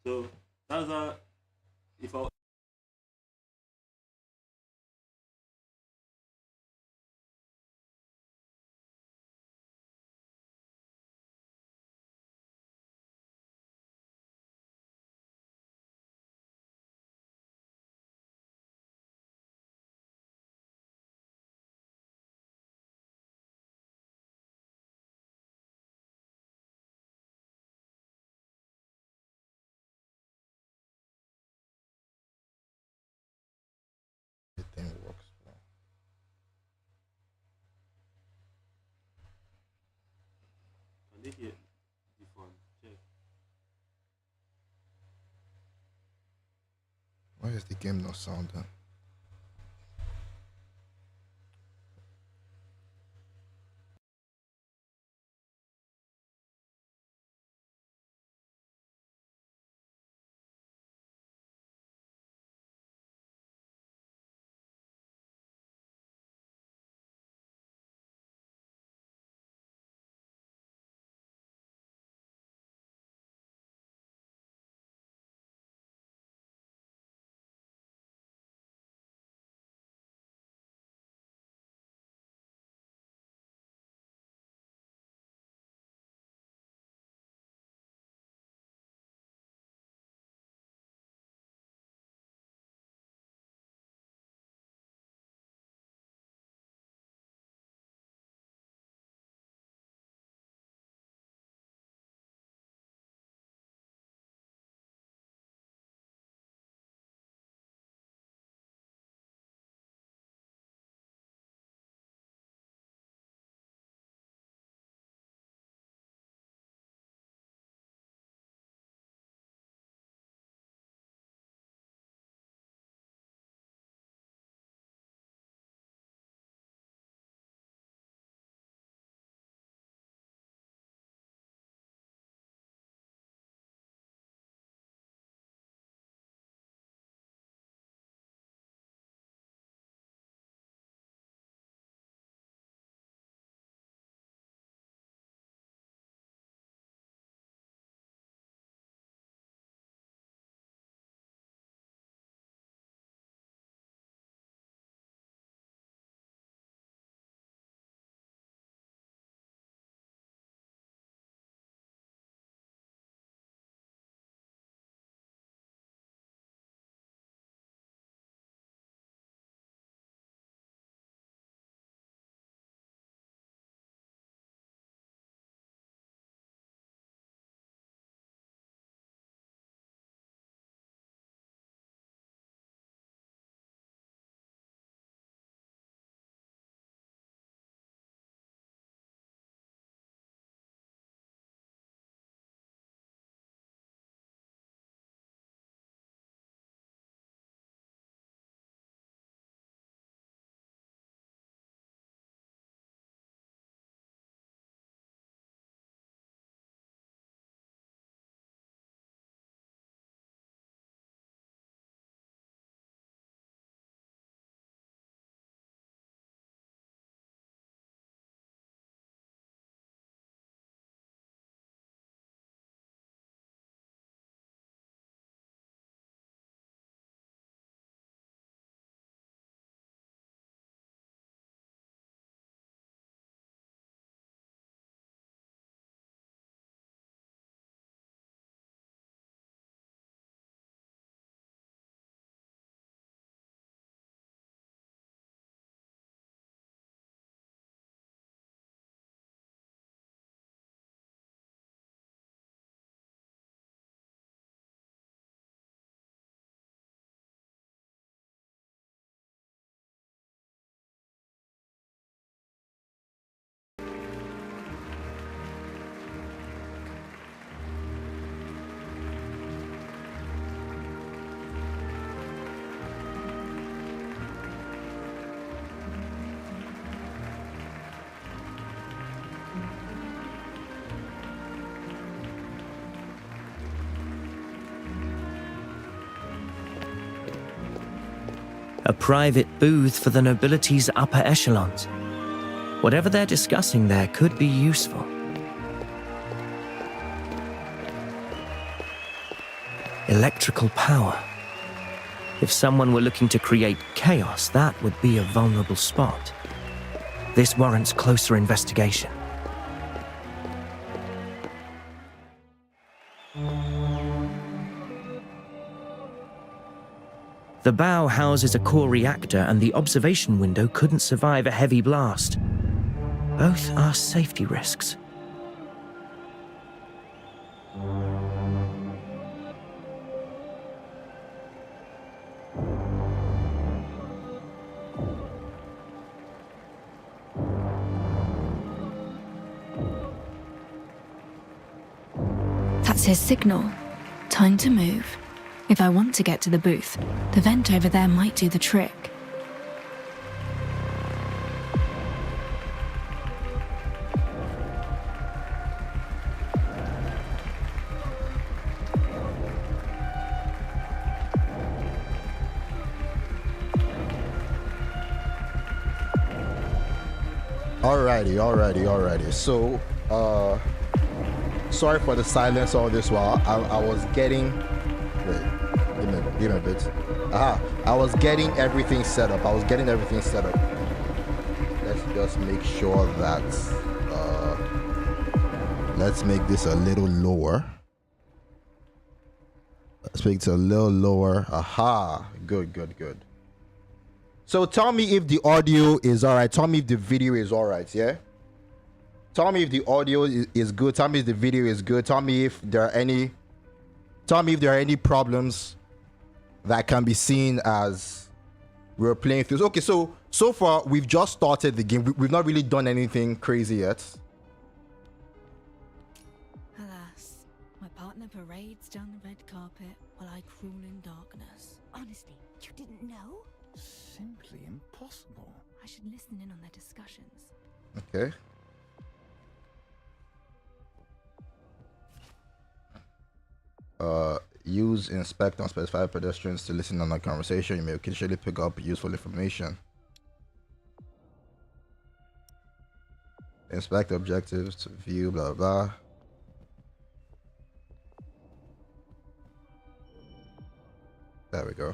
So that's how if I Everything works. can they hear the phone? Check. Why is the game not sounding? A private booth for the nobility's upper echelons. Whatever they're discussing there could be useful. Electrical power. If someone were looking to create chaos, that would be a vulnerable spot. This warrants closer investigation. The bow houses a core reactor, and the observation window couldn't survive a heavy blast. Both are safety risks. That's his signal. Time to move. If I want to get to the booth, the vent over there might do the trick. Alrighty. So, sorry for the silence all this while. I was getting... Wait, give me a bit. I was getting everything set up. Let's just make sure that... let's make this a little lower. Let's make it a little lower. Aha. Good. So tell me if the audio is alright. Tell me if the video is alright, yeah? Tell me if the audio is good. Tell me if the video is good. Tell me if there are any problems that can be seen as we're playing through. Okay, so far we've just started the game. We've not really done anything crazy yet. Alas, my partner parades down the red carpet while I crawl in darkness. Honestly, you didn't know? Simply impossible. I should listen in on their discussions. Okay. Use inspect on specified pedestrians to listen on a conversation. You may occasionally pick up useful information. Inspect objectives to view, blah blah. There we go.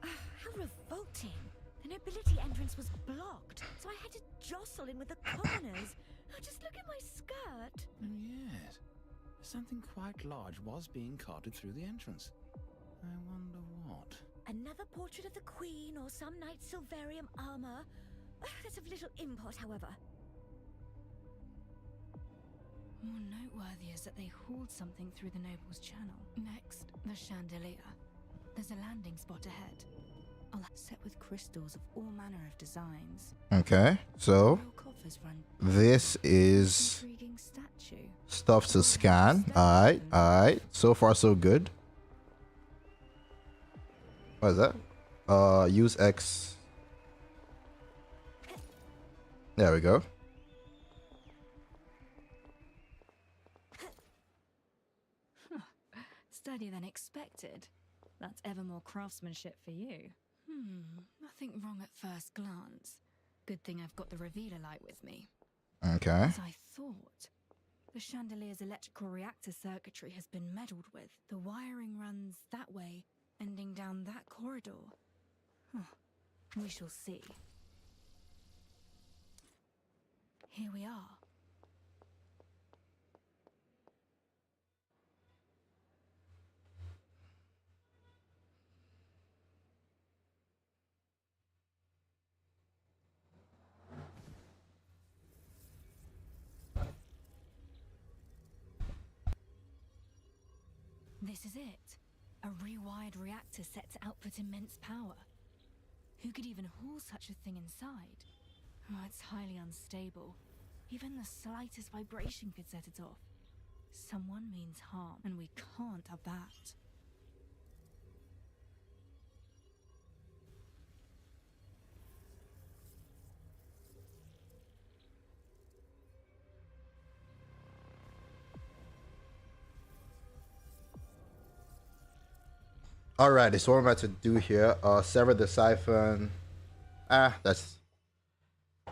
How revolting. The nobility entrance was blocked, so I had to jostle in with the commoners. Oh, just look at my skirt. Yes. Something quite large was being carted through the entrance. I wonder what. Another portrait of the Queen or some knight's Silverium armor. That's of little import, however. More noteworthy is that they hauled something through the noble's channel. Next, the chandelier. There's a landing spot ahead. I'll set with crystals of all manner of designs. Okay, so Royal coffers run this is intriguing statue. stuff to scan. Alright. So far so good. What is that? Use X. There we go. Sturdier than expected. That's ever more craftsmanship for you. Nothing wrong at first glance. Good thing I've got the revealer light with me. Okay. As I thought. The chandelier's electrical reactor circuitry has been meddled with. The wiring runs that way, ending down that corridor. We shall see. Here we are. This is it. A rewired reactor set to output immense power. Who could even haul such a thing inside? Oh, it's highly unstable. Even the slightest vibration could set it off. Someone means harm, and we can't have that. Alright, so what I'm about to do here, sever the siphon. That's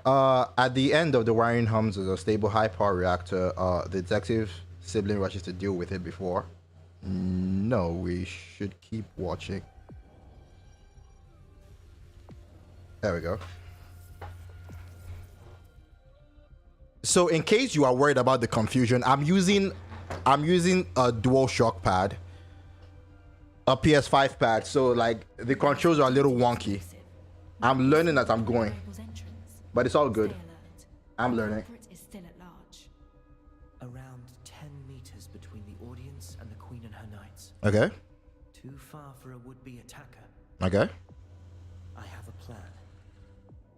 at the end of the wiring hums is a stable high power reactor. The detective sibling rushes to deal with it before. no, we should keep watching. There we go. So in case you are worried about the confusion, I'm using a dual shock pad, a PS5 pad, so like the controls are a little wonky. I'm learning as I'm going, but it's all good. I'm learning. Is still at large. Around 10 meters between the audience and the Queen and her knights. Okay. Too far for a would-be attacker. Okay. I have a plan.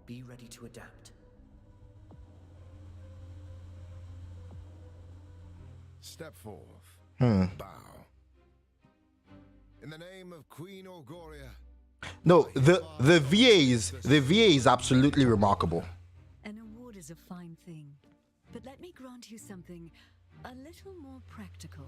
Be ready to adapt. Step forth. Bow. In the name of Queen Orgoria. No, the VA is absolutely remarkable. An award is a fine thing, but let me grant you something a little more practical.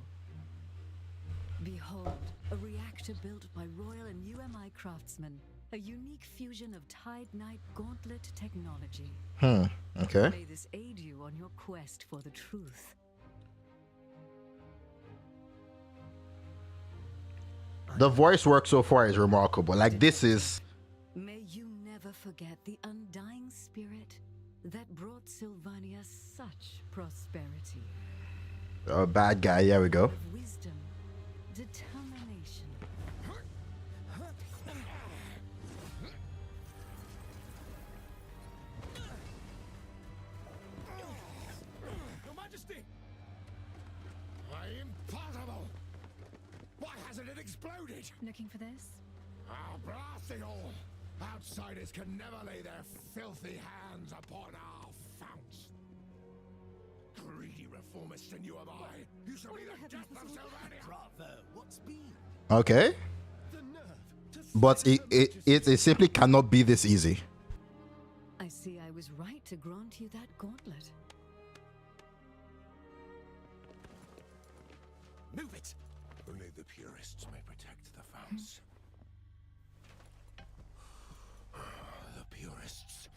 Behold, a reactor built by Royal and UMI craftsmen, a unique fusion of Tide Knight gauntlet technology. Okay. May this aid you on your quest for the truth. The voice work so far is remarkable. Like this is May you never forget the undying spirit that brought Sylvania such prosperity. a bad guy. Here we go. Of wisdom, determination. Your Majesty! Impossible! Why hasn't it exploded? Looking for this? Oh, blast it all! Outsiders can never lay their filthy hands upon our founts. Greedy reformists and you of I. You shall be the death of Sylvania! Bravo! What's been? Okay. But it simply cannot be this easy. I see I was right to grant you that gauntlet. Move it! Only the purists may protect the founts. The purists.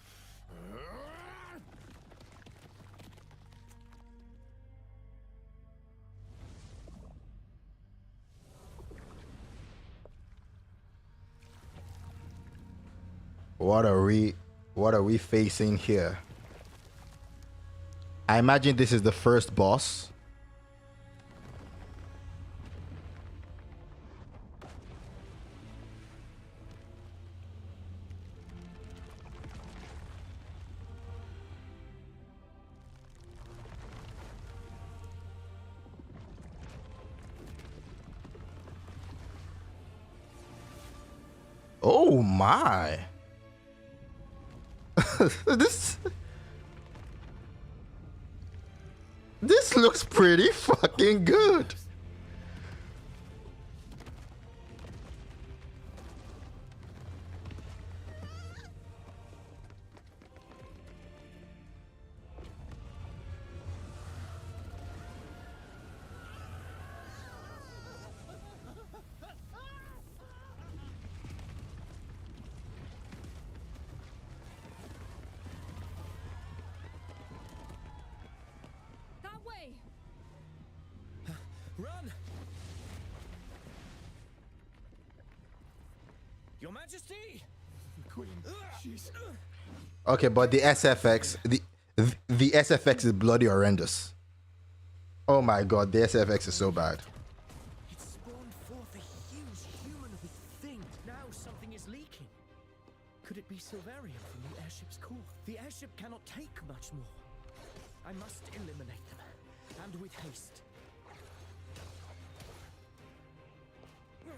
What are we facing here? I imagine this is the first boss. Oh my. This looks pretty fucking good. That way! Run! Your Majesty! Queen, she's... Okay, but the SFX, the SFX is bloody horrendous. Oh my god, the SFX is so bad. It spawned forth a huge humanoid thing. Now something is leaking. Could it be Silvarium from the airship's core? The airship cannot take much more. I must eliminate them, and with haste.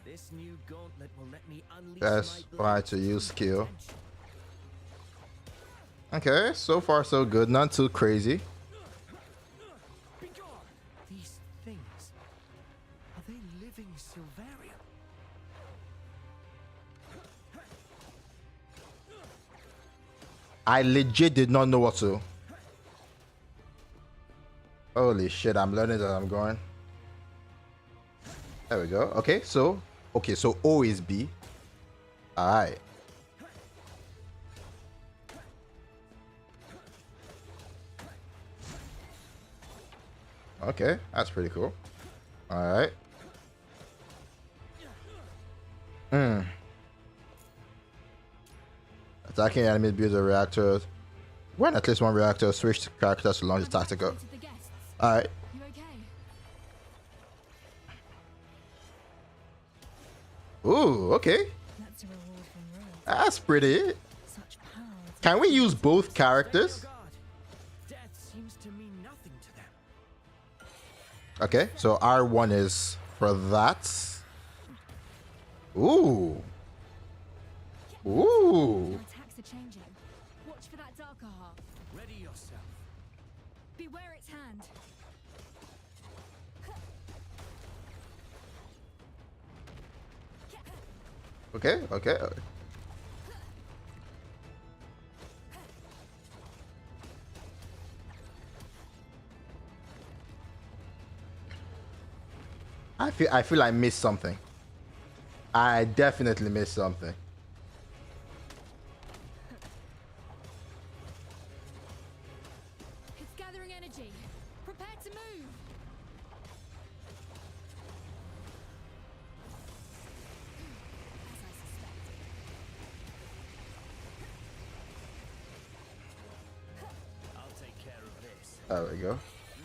This new gauntlet will let me unleash That's my why blade to use skill. potential. Okay, so far so good, not too crazy. Be gone! These things, are they living Silvarium? I legit did not know what to. Holy shit, I'm learning as I'm going. There we go. Okay, so O is B. Alright. Okay, that's pretty cool. Alright. Attacking enemies builds a reactor. When at least one reactor, switch characters to launch the tactical. To the guests. Alright. You okay? Ooh, okay. That's a reward from royalty. That's pretty. Such power. Can we use both characters? Stand your guard. Death seems to mean nothing to them. Okay, so R1 is for that. Ooh. Ooh. Your attacks are changing. Watch for that darker half. Ready yourself. Beware its hand. Okay, okay. I feel I missed something. I definitely missed something. It's gathering energy. Prepare to move. As I suspected. I'll take care of this. There we go.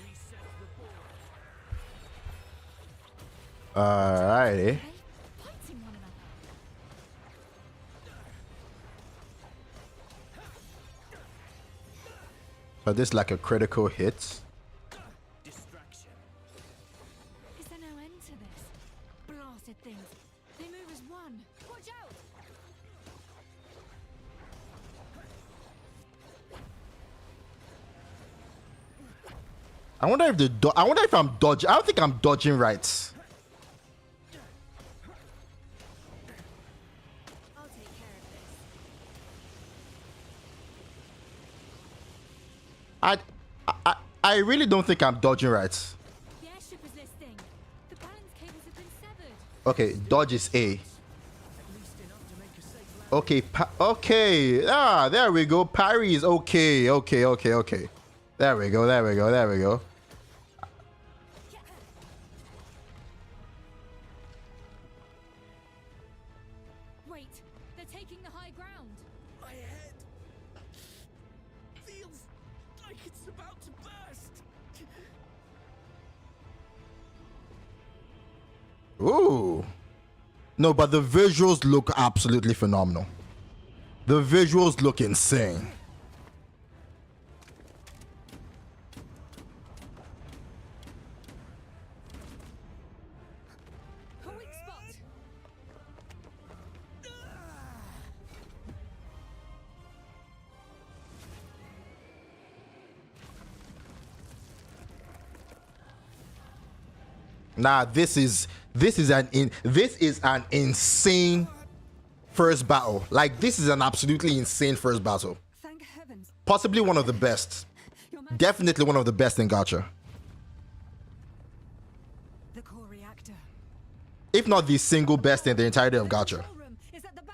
Reset the board. Alrighty. They fighting one another. So this is like a critical hit. Distraction. Is there no end to this? Blasted things. They move as one. Watch out! I wonder if I wonder if I'm dodging. I don't think I'm dodging right. I'll take care of this. I really don't think I'm dodging right. The airship is listing. The balance cables have been severed. Okay, dodge is A. At least enough to make a safe land. Okay, okay. Ah, there we go. Parry is okay. Okay, okay, okay. There we go. There we go. There we go. Wait, they're taking the high ground. My head feels like it's about to burst. Ooh. No, but the visuals look absolutely phenomenal. The visuals look insane. A weak spot. Nah, this is an insane first battle. Like, this is an absolutely insane first battle. Thank heavens. Possibly one of the best. Definitely one of the best in Gaccha. The core reactor. If not the single best in the entirety of Gaccha. Control room is at the back.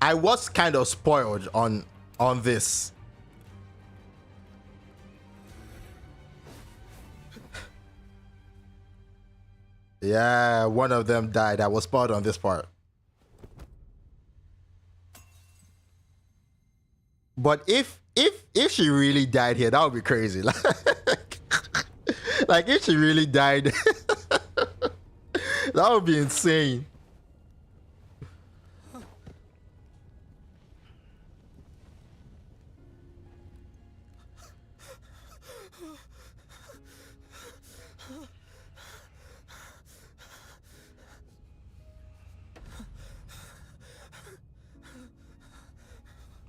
I was kind of spoiled on this. Yeah, one of them died. I was spoiled on this part. But if she really died here, that would be crazy. Like if she really died, that would be insane.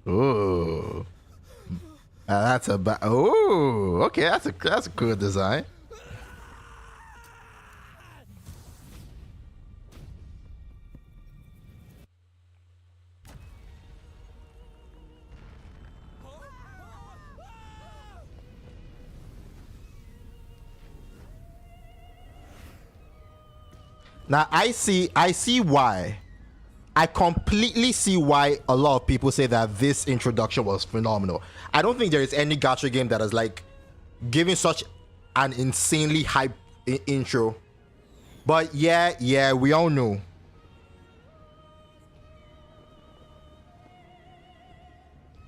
Ooh, that's a ooh. Okay, that's a cool design. Now I see why. I completely see why a lot of people say that this introduction was phenomenal. I don't think there is any gacha game that has like given such an insanely hype intro. But yeah, we all know.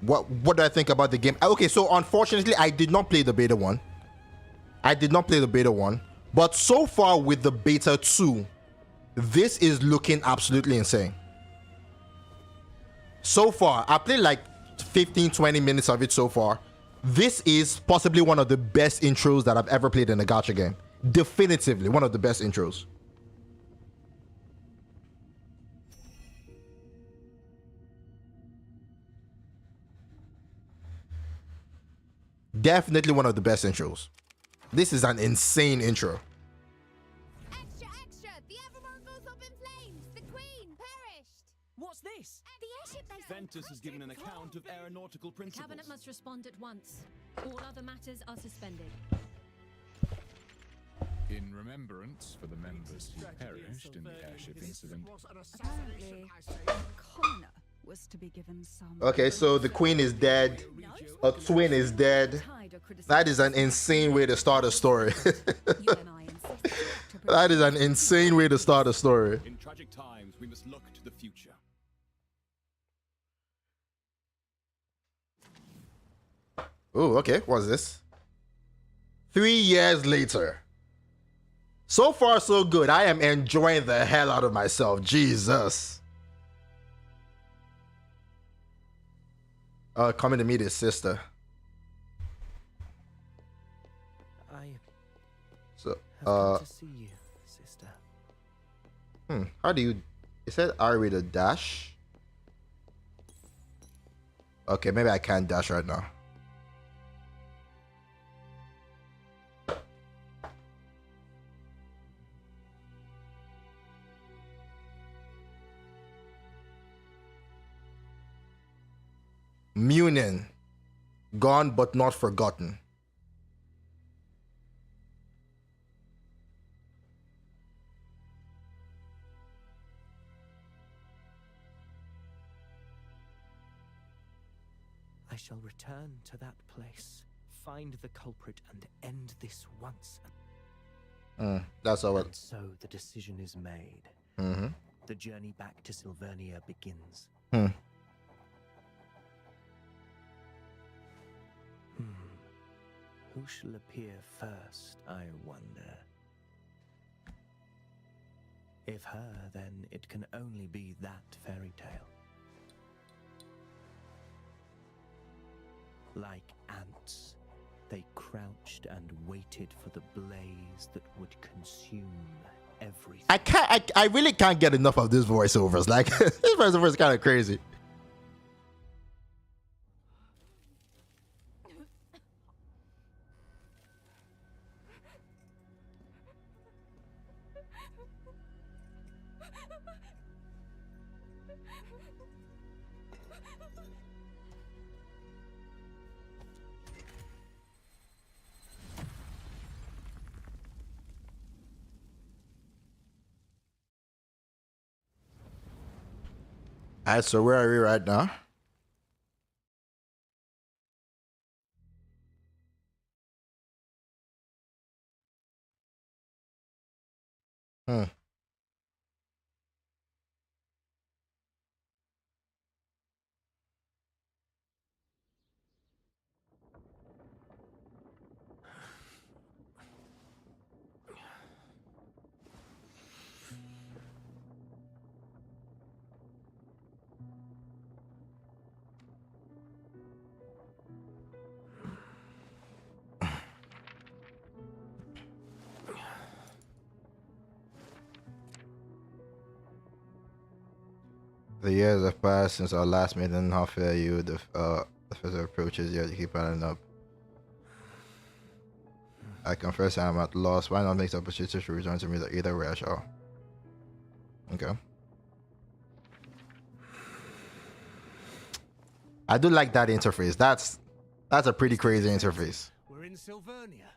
What do I think about the game? Okay, so unfortunately, I did not play the beta one. But so far with the beta 2, this is looking absolutely insane. So far, I played like 15-20 minutes of it so far. This is possibly one of the best intros that I've ever played in a gacha game. Definitively one of the best intros. Definitely one of the best intros. This is an insane intro. Extra, extra! The Evermore goes up in flames! The Queen perished! What's this? The airship they Ventus has given an account of aeronautical The principles. Cabinet must respond at once. All other matters are suspended. In remembrance for the members who perished in the airship incident. Apparently, a commoner was to be given some. Okay, so the queen is dead. A twin is dead. That is an insane way to start a story. That is an insane way to start a story. In tragic times, we must look to the future. Oh, okay. What's this? 3 years later. So far, so good. I am enjoying the hell out of myself. Jesus. Coming to meet his sister. I So, have come to see you, sister. how do you... It said R with a dash? Okay, maybe I can't dash right now. Munin. Gone but not forgotten. I shall return to that place, find the culprit, and end this once. That's all. And so the decision is made. Mm-hmm. The journey back to Silvernia begins. Who shall appear first, I wonder? If her, then it can only be that fairy tale. Like ants, they crouched and waited for the blaze that would consume everything. I really can't get enough of this voiceovers. Like, this voiceover is kind of crazy. Alright, so where are we right now? The years have passed since our last meeting. How fare you? The first approaches yet you keep adding up. I confess I am at loss. Why not make the opportunity to return to me either way I shall? Okay. I do like that interface. That's a pretty crazy interface. We're in Silvernia.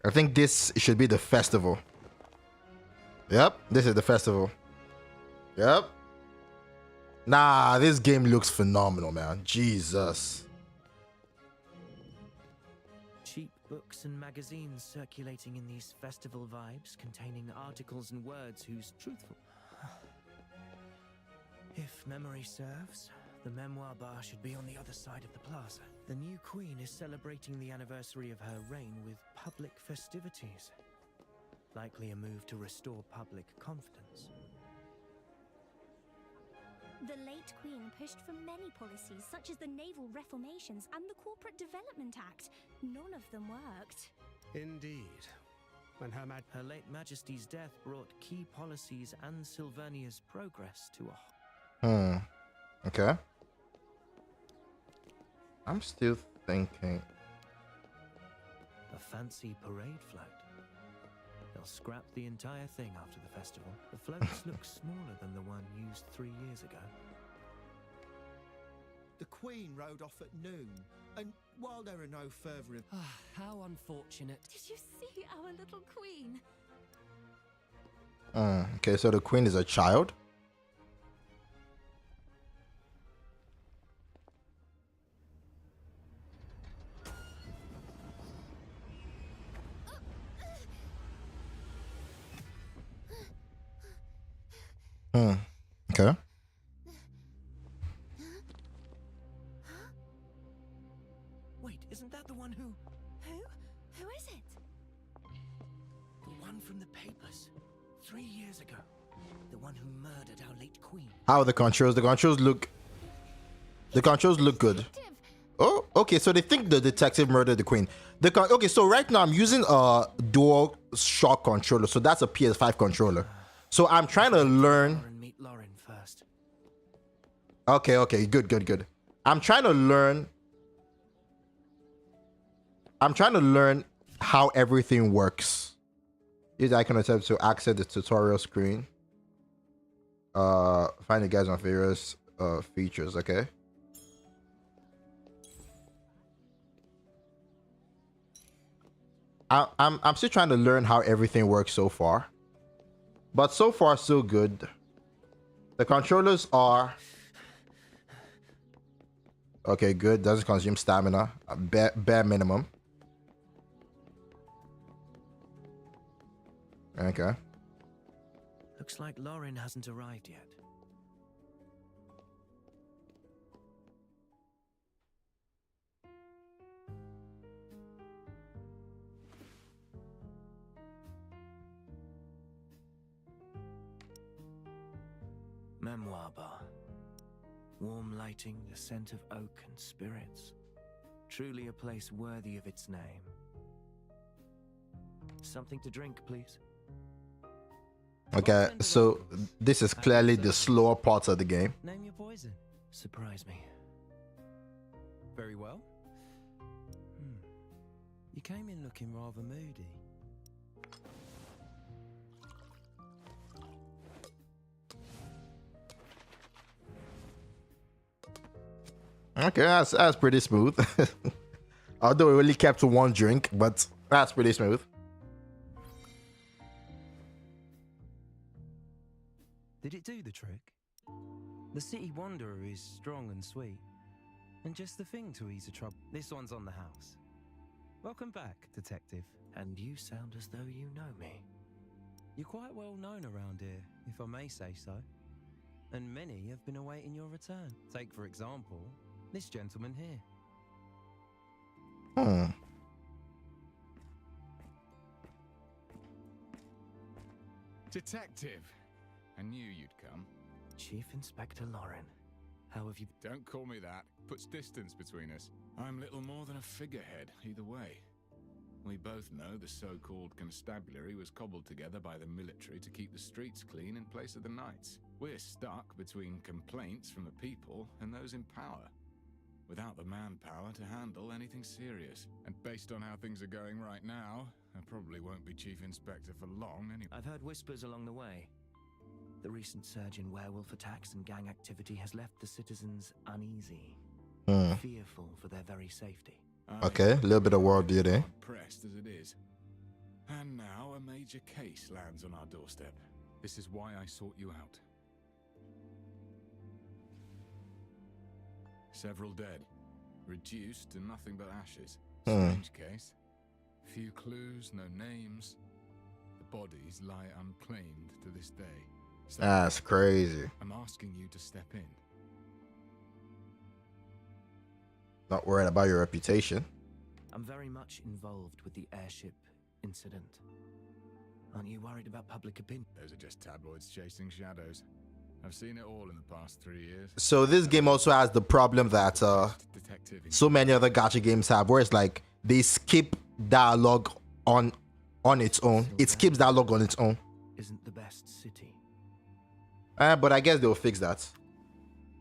I think this should be the festival. Yep, this is the festival. Yep. Nah, this game looks phenomenal, man. Jesus. Cheap books and magazines circulating in these festival vibes, containing articles and words whose truthful. If memory serves, the memoir bar should be on the other side of the plaza. The new queen is celebrating the anniversary of her reign with public festivities. Likely a move to restore public confidence. The late Queen pushed for many policies, such as the naval reformations and the Corporate Development Act. None of them worked. Indeed. When her late Majesty's death brought key policies and Sylvania's progress to a... Okay. I'm still thinking. A fancy parade float. They'll scrap the entire thing after the festival. The floats look smaller than the one used 3 years ago. The Queen rode off at noon, and while there are no further... How unfortunate. Did you see our little queen? Okay, so the queen is a child. Okay. Wait, isn't that the one who... Who is it? The one from the papers. 3 years ago. The one who murdered our late queen. How are the controls? The controls look... The controls look good. Oh, okay, so they think the detective murdered the queen. Okay, so right now I'm using a dual shock controller, so that's a PS5 controller. So I'm trying to learn... Meet Lauren first. Okay, good. I'm trying to learn how everything works. Use the icon attempt to access the tutorial screen. Find the guides on various features, okay? I'm still trying to learn how everything works so far. But so far, so good. The controllers are... Okay, good. Doesn't consume stamina. Bare minimum. Okay. Looks like Lauren hasn't arrived yet. Memoir bar. Warm lighting, the scent of oak and spirits. Truly a place worthy of its name. Something to drink, please. Okay, so this is clearly the slower parts of the game. Name your poison. Surprise me. Very well. You came in looking rather moody. Okay, that's pretty smooth. Although we only kept to one drink, but that's pretty smooth. Did it do the trick? The City Wanderer is strong and sweet, and just the thing to ease the trouble. This one's on the house. Welcome back, Detective. And you sound as though you know me. You're quite well known around here, if I may say so. And many have been awaiting your return. Take, for example, this gentleman here. Detective! I knew you'd come. Chief Inspector Lauren, how have you... Don't call me that. Puts distance between us. I'm little more than a figurehead, either way. We both know the so-called constabulary was cobbled together by the military to keep the streets clean in place of the knights. We're stuck between complaints from the people and those in power, without the manpower to handle anything serious. And based on how things are going right now, I probably won't be Chief Inspector for long anyway. I've heard whispers along the way. The recent surge in werewolf attacks and gang activity has left the citizens uneasy, fearful for their very safety. Okay, a little bit of world building. Pressed as it is. major case lands on our doorstep. This is why I sought you out. Several dead, reduced to nothing but ashes. Strange case. Few clues, no names. The bodies lie unclaimed to this day. So That's crazy. I'm asking you to step in. Not worried about your reputation. I'm very much involved with the airship incident. Aren't you worried about public opinion? Those are just tabloids chasing shadows. I've seen it all in the past 3 years. So this game also has the problem that so many other gacha games have, where it's like they skip dialogue on its own. It skips dialogue on its own. Isn't the best city. But I guess they'll fix that.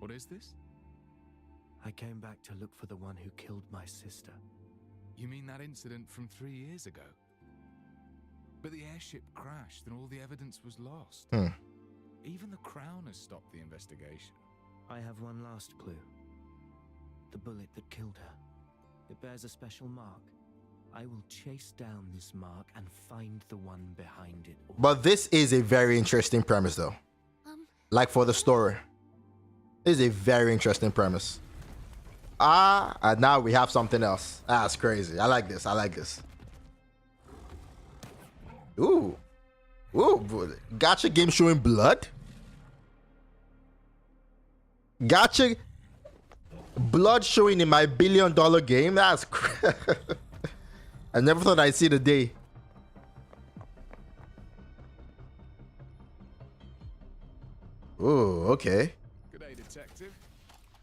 What is this? I came back to look for the one who killed my sister. You mean that incident from 3 years ago? But the airship crashed and all the evidence was lost. Even the Crown has stopped the investigation. I have one last clue. The bullet that killed her. It bears a special mark. I will chase down this mark and find the one behind it all. But this is a very interesting premise, though. Like for the story. This is a very interesting premise. And now we have something else. That's crazy. I like this. I like this. Ooh. Ooh. Gacha game showing blood? Gacha blood showing in my $1 billion game? That's I never thought I'd see the day. Ooh, okay. Good day, detective.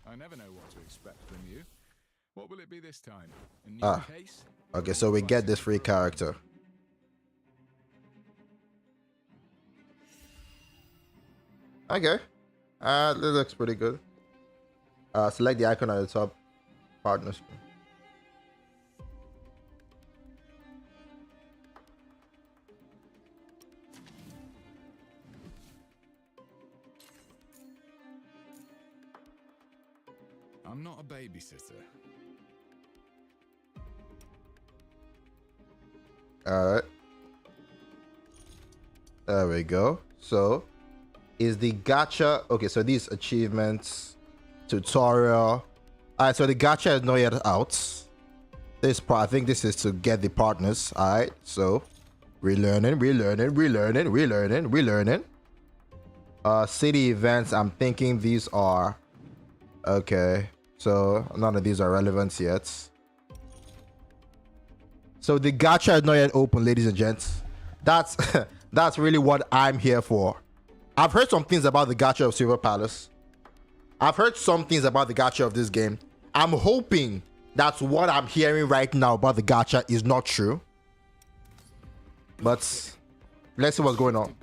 I never know what to expect from you. What will it be this time? A new case? Okay, so we get this free character. Okay. This looks pretty good. Select the icon at the top. Partner screen. I'm not a babysitter. Alright. There we go. So, is the gacha... Okay, so these achievements, tutorial. Alright, so the gacha is not yet out. This part, I think this is to get the partners. Alright, so relearning. City events, I'm thinking these are... Okay, so none of these are relevant yet. So the gacha is not yet open, ladies and gents. That's that's really what I'm here for. I've heard some things about the gacha of Silver Palace. I've heard some things about the gacha of this game. I'm hoping that what I'm hearing right now about the gacha is not true. But let's see what's going on.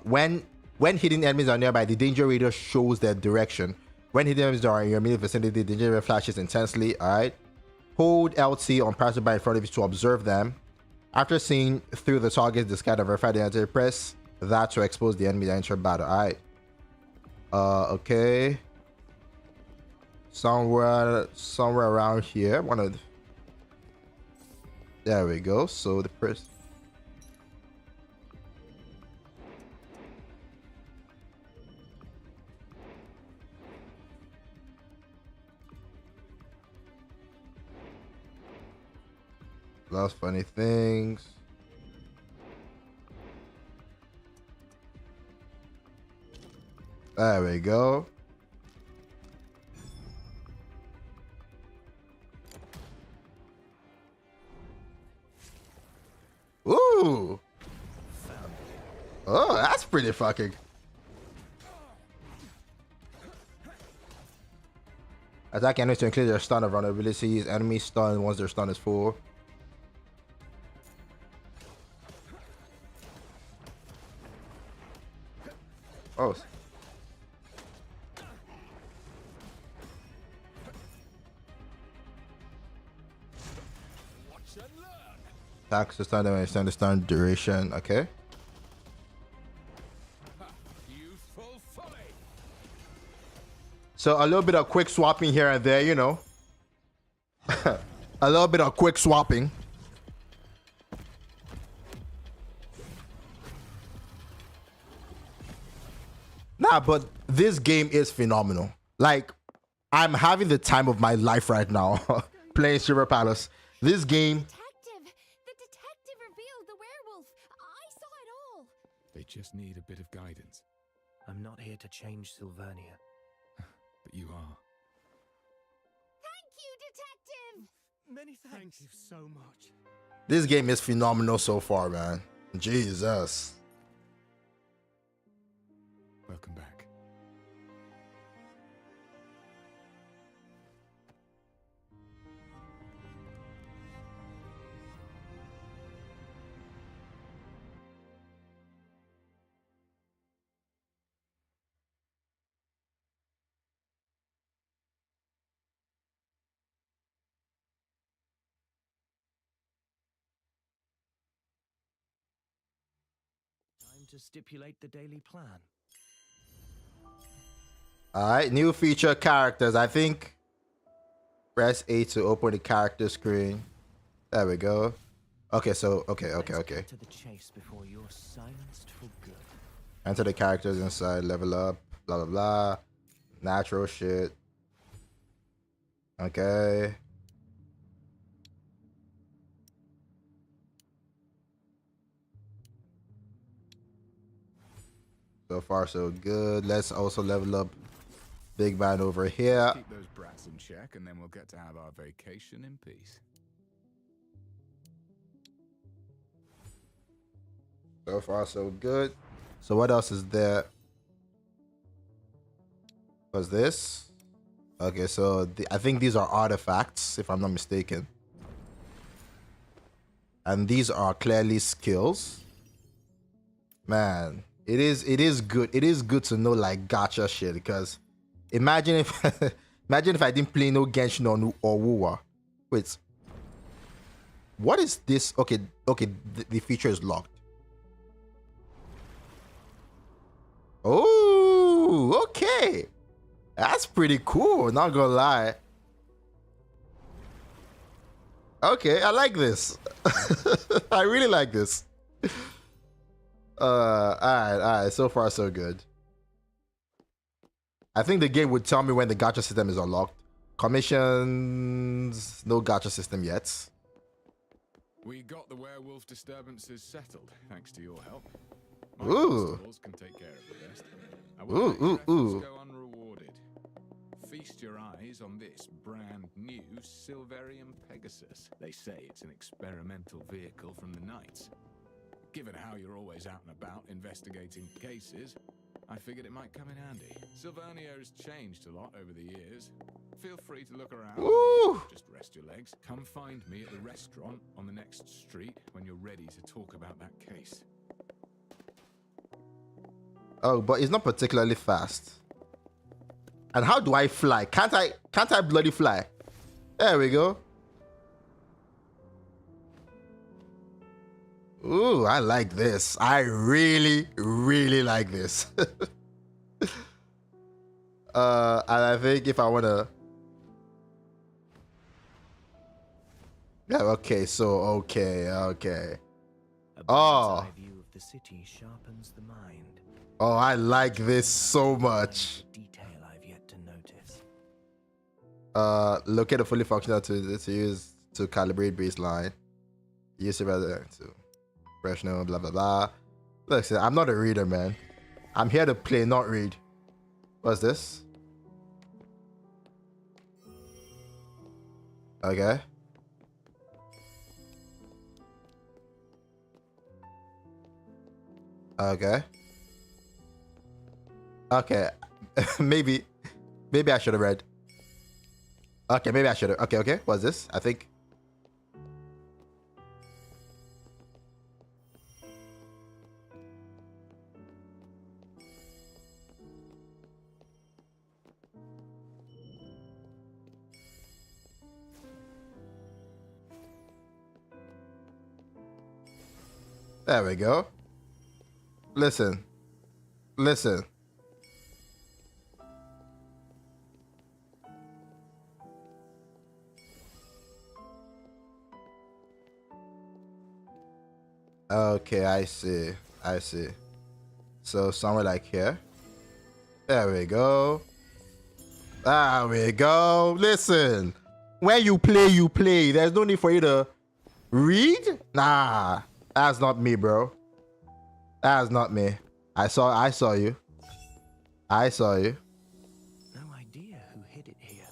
When hidden enemies are nearby, the danger radar shows their direction. When hidden enemies are in your immediate vicinity, the danger radar flashes intensely. Alright. Hold LT on passerby in front of you to observe them. After seeing through the target, discard and verify the identity, press that to expose the enemy that entered battle. Alright. Okay. Somewhere around here. There we go. So the press. Lots funny things. There we go. Ooh. Oh, that's pretty fucking. Attack enemies to include their stun of vulnerabilities. Enemy stun once their stun is full. Oh. Attack to stun and extend the stun duration. Okay. So a little bit of quick swapping here and there, you know. A little bit of quick swapping. Nah, but this game is phenomenal. Like, I'm having the time of my life right now playing Silver Palace. This game. The detective revealed the werewolf. I saw it all. They just need a bit of guidance. I'm not here to change Sylvania. But you are. Thank you, detective. Many thanks. Thank you so much. This game is phenomenal so far, man. Jesus. Welcome back. Time to stipulate the daily plan. Alright, new feature characters. I think press A to open the character screen. There we go. Okay, so okay. Get to the chase before you're silenced for good. Enter the characters inside, level up, blah blah blah. Natural shit. Okay. So far so good. Let's also level up Big Man over here. Keep those brats in check, and then we'll get to have our vacation in peace. So far so good. So what else is there? What's this? Okay, so I think these are artifacts, if I'm not mistaken. And these are clearly skills. Man, it is good. It is good to know like gacha shit, because imagine if imagine if I didn't play no Genshin or Wuwa. Wait. What is this? Okay, the feature is locked. Oh, okay. That's pretty cool, not gonna lie. Okay, I like this. I really like this. Alright, so far so good. I think the game would tell me when the gacha system is unlocked. Commissions, no gacha system yet. We got the werewolf disturbances settled, thanks to your help. Ooh. Can take care of the rest. I won't let your efforts go unrewarded. Feast your eyes on this brand new Silverium Pegasus. They say it's an experimental vehicle from the Knights. Given how you're always out and about investigating cases, I figured it might come in handy. Sylvania has changed a lot over the years. Feel free to look around. Ooh. Just rest your legs. Come find me at the restaurant on the next street when you're ready to talk about that case. Oh, but it's not particularly fast. And how do I fly? Can't I bloody fly? There we go. Ooh, I like this. I really, really like this. And I think if I wanna, yeah, okay, so okay. Oh. View of the city sharpens the mind. Oh, I like this so much. Detail I've yet to notice. Locate a fully functional to use to calibrate baseline. Use it rather to professional, blah blah blah. Look, I'm not a reader, man. I'm here to play, not read. What's this? Okay. Okay. maybe I should have read. Okay, maybe I should have. Okay. What's this? I think. There we go. Listen. Okay, I see. So somewhere like here. There we go. There we go. Listen, when you play. There's no need for you to read. Nah, that's not me, bro. That's not me. I saw you. I saw you. No idea who hid it here.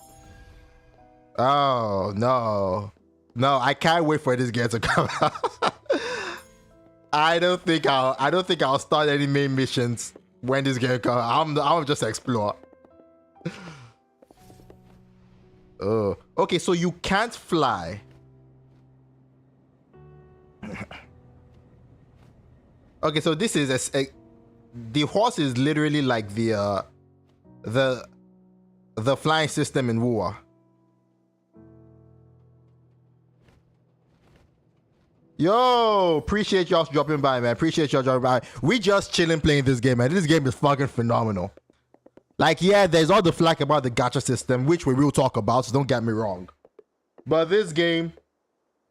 Oh no. No, I can't wait for this game to come out. I don't think I'll start any main missions when this game comes. I'll just explore. Oh, okay, so you can't fly. Okay, so this is the horse is literally like the flying system in war. Yo, appreciate y'all dropping by, man. Appreciate y'all dropping by. We just chilling playing this game, man. This game is fucking phenomenal. Like, yeah, there's all the flack about the gacha system, which we will talk about, so don't get me wrong. But this game,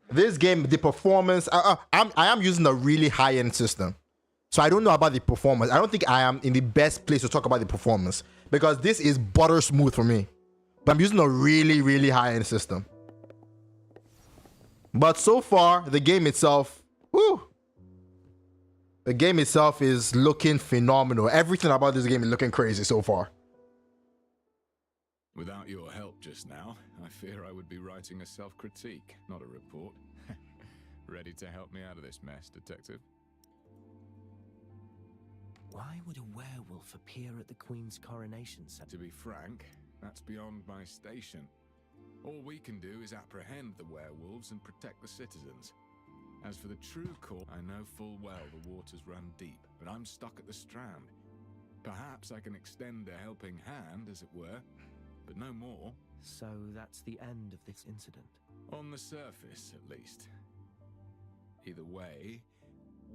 the performance, I am using a really high-end system. So I don't know about the performance. I don't think I am in the best place to talk about the performance because this is butter smooth for me. But I'm using a really, really high-end system. But so far, the game itself, the game itself is looking phenomenal. Everything about this game is looking crazy so far. Without your help just now, I fear I would be writing a self-critique, not a report. Ready to help me out of this mess, Detective? Why would a werewolf appear at the Queen's coronation To center? be frank, that's beyond my station. All we can do is apprehend the werewolves and protect the citizens. As for the true cause, I know full well the waters run deep, but I'm stuck at the Strand. Perhaps I can extend a helping hand, as it were, but no more. So that's the end of this incident? On the surface, at least. Either way,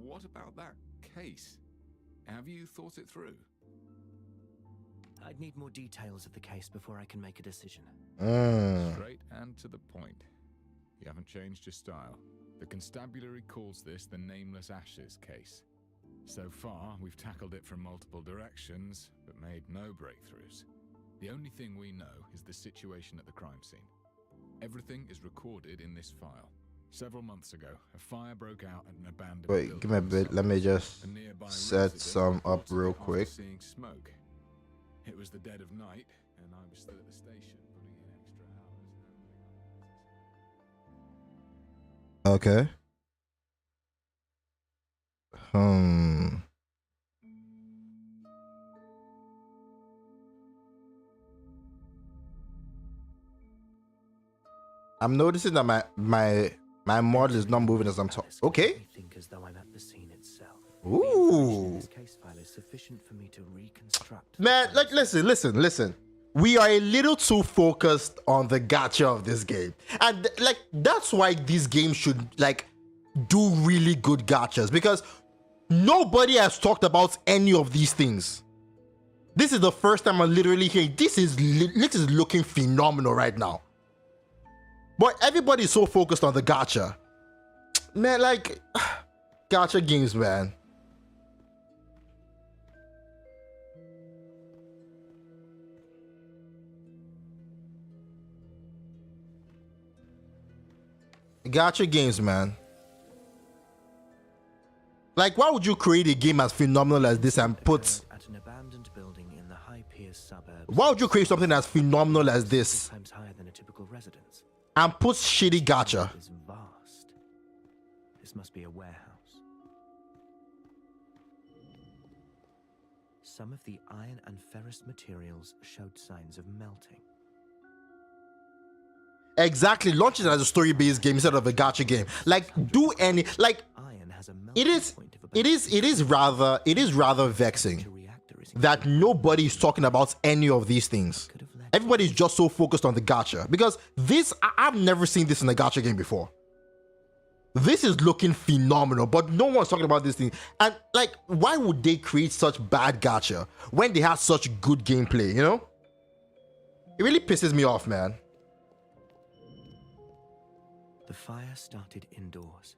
what about that case? Have you thought it through? I'd need more details of the case before I can make a decision. Straight and to the point. You haven't changed your style. The constabulary calls this the Nameless Ashes case. So far, we've tackled it from multiple directions, but made no breakthroughs. The only thing we know is the situation at the crime scene. Everything is recorded in this file. Several months ago, a fire broke out at an abandoned building. Wait, give me a bit. Let me just set some up real quick. Seeing smoke. It was the dead of night, and I was still at the station, putting in extra hours handling Okay. I'm noticing that my model is not moving as I'm talking. Okay. I think as though I'm at the scene itself. Ooh. This case file is sufficient for me to reconstruct. Man, like listen. We are a little too focused on the gacha of this game. And like that's why these games should like do really good gachas, because nobody has talked about any of these things. This is the first time I'm literally hearing this is looking phenomenal right now. But everybody's so focused on the gacha. Man, like gacha games, man. Gacha games, man. Like, why would you create a game as phenomenal as this and put... At an abandoned building in the High Piers suburb. Why would you create something as phenomenal as this Times higher than a typical residence. and put shitty gacha? It is vast. This must be a warehouse. Some of the iron and ferrous materials showed signs of melting. Exactly, launch it as a story-based game instead of a gacha game. Like, do any like it is rather vexing that nobody is talking about any of these things. Everybody's just so focused on the gacha because this I've never seen this in a gacha game before. This is looking phenomenal, but no one's talking about this thing. And like, why would they create such bad gacha when they have such good gameplay, you know? It really pisses me off, man. The fire started indoors.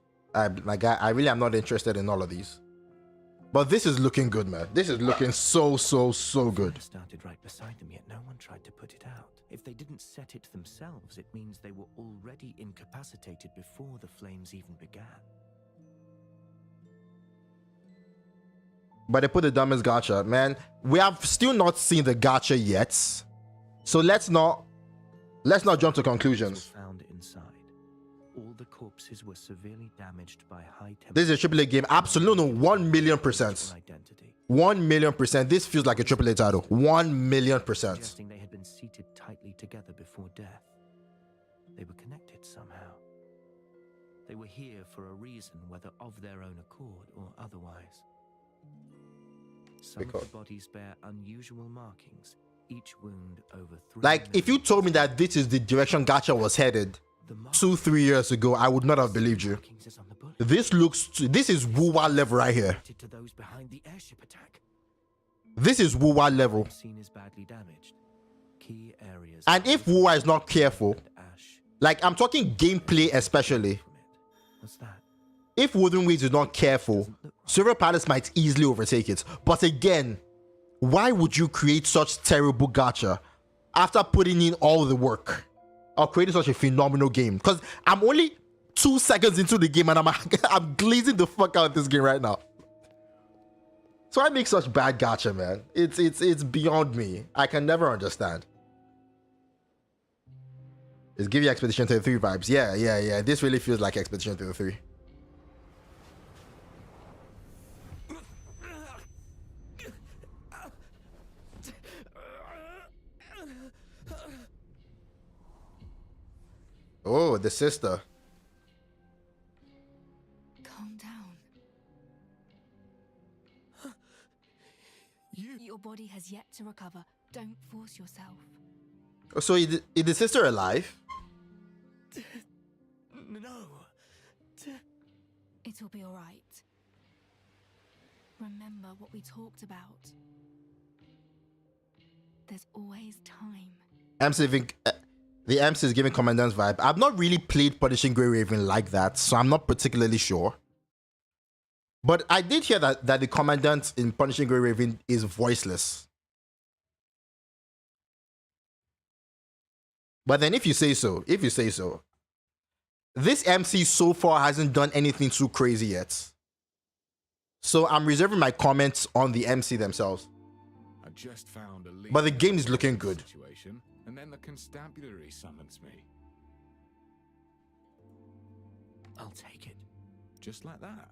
My guy, I really am not interested in all of these. But this is looking good, man. This is looking so good. Started right beside them, yet no one tried to put it out. If they didn't set it themselves, it means they were already incapacitated before the flames even began. But they put the dumbest gacha, man. We have still not seen the gacha yet, so let's not jump to conclusions. Found inside. All the corpses were severely damaged by high temperature. This is a AAA game. Absolutely, no, 1,000,000%. 1,000,000%. This feels like a AAA title. 1,000,000%. Suggesting they had been seated tightly together before death. They were connected somehow. They were here for a reason, whether of their own accord or otherwise. Some of the bodies bear unusual markings, each wound over 3. Like, if you told me that this is the direction gacha was headed 2-3 years ago, I would not have believed you. This is Wuwa level right here. To those behind the airship attack. This is Wuwa level. Scene is badly damaged. Key areas. And if Wuwa is not careful, like I'm talking gameplay especially, What's that? if Wooden Weeds is not careful, Silver Palace might easily overtake it. But again, why would you create such terrible gacha after putting in all the work or creating such a phenomenal game? Because I'm only 2 seconds into the game and I'm glazing the fuck out of this game right now. So I make such bad gacha, man. It's beyond me. I can never understand. It's giving you Expedition 33 vibes. Yeah. This really feels like Expedition 33. Oh, the sister. Calm down. Your body has yet to recover. Don't force yourself. So is the sister alive? No. It'll be all right. Remember what we talked about. There's always time. The MC is giving Commandant's vibe. I've not really played Punishing Grey Raven like that, so I'm not particularly sure. But I did hear that the Commandant in Punishing Grey Raven is voiceless. But then if you say so, this MC so far hasn't done anything too crazy yet. So I'm reserving my comments on the MC themselves. I just found a But the game is looking good. Situation, and then the constabulary summons me. I'll take it. Just like that?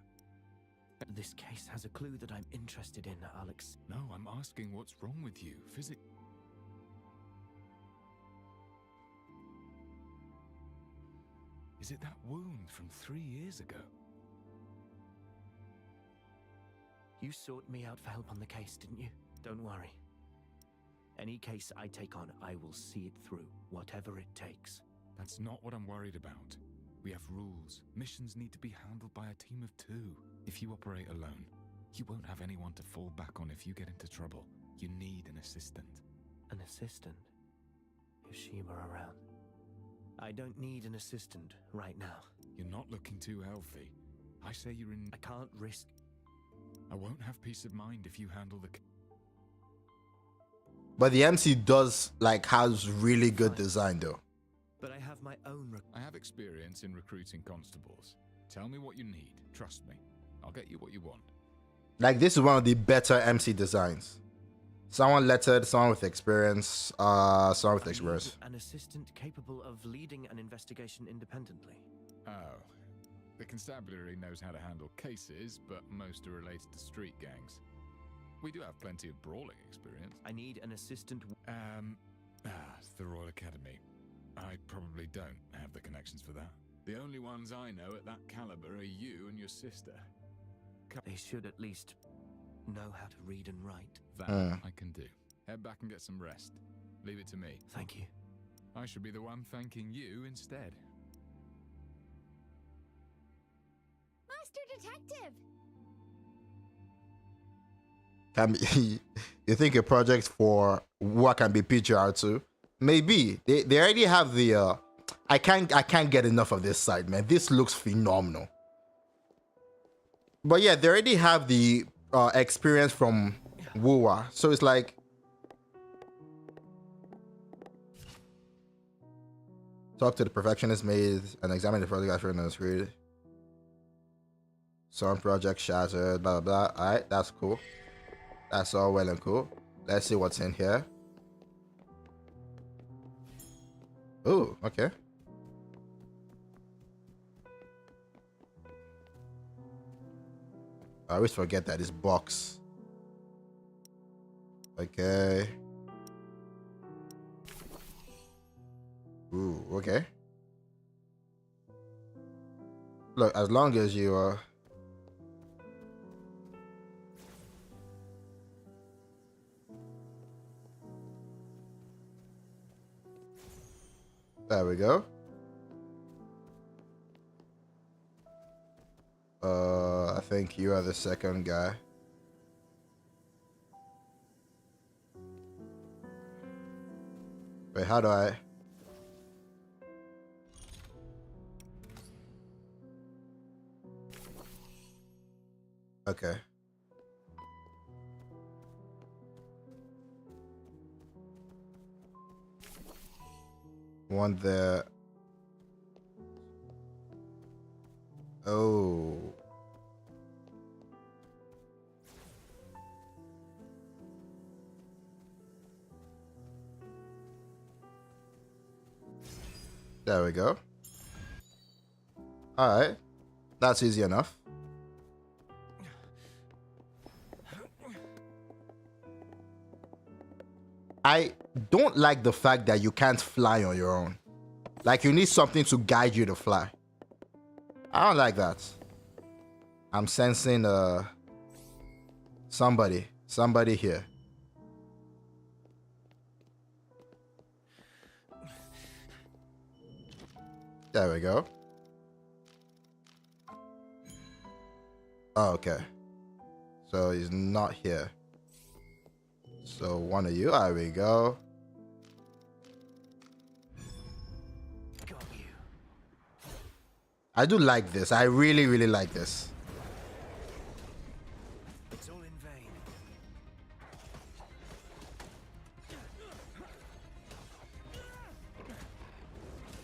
This case has a clue that I'm interested in, Alex. No, I'm asking what's wrong with you. Is it that wound from 3 years ago? You sought me out for help on the case, didn't you? Don't worry. Any case I take on, I will see it through, whatever it takes. That's not what I'm worried about. We have rules. Missions need to be handled by a team of 2. If you operate alone, you won't have anyone to fall back on if you get into trouble. You need an assistant. An assistant? If she were around. I don't need an assistant right now. You're not looking too healthy. I say you're in... I can't risk... I won't have peace of mind if you handle the... But the MC does, has really good design though. But I have my own... I have experience in recruiting constables. Tell me what you need. Trust me. I'll get you what you want. This is one of the better MC designs. Someone lettered, someone with experience, someone with experience. An assistant capable of leading an investigation independently. Oh. The constabulary knows how to handle cases, but most are related to street gangs. We do have plenty of brawling experience. I need an assistant... It's the Royal Academy. I probably don't have the connections for that. The only ones I know at that caliber are you and your sister. They should at least know how to read and write. That I can do. Head back and get some rest. Leave it to me. Thank you. I should be the one thanking you instead. Master Detective! You think a project for what can be PGR too? Maybe. They already have the I can't get enough of this side, man. This looks phenomenal. But yeah, they already have the experience from Wuwa. So it's like talk to the perfectionist made and examine the project after it's created. Some project shattered, blah blah blah. Alright, that's cool. That's all well and cool. Let's see what's in here. Oh, okay. I always forget that it's box. Okay. Ooh, okay. Look, as long as you are there we go. I think you are the second guy. Wait, how do I? Okay. One there. Oh. There we go. All right. That's easy enough. I don't like the fact that you can't fly on your own. Like you need something to guide you to fly. I don't like that. I'm sensing somebody here. There we go. Oh, okay. So he's not here. So one of you, there we go. Got you. I do like this. I really, really like this. It's all in vain.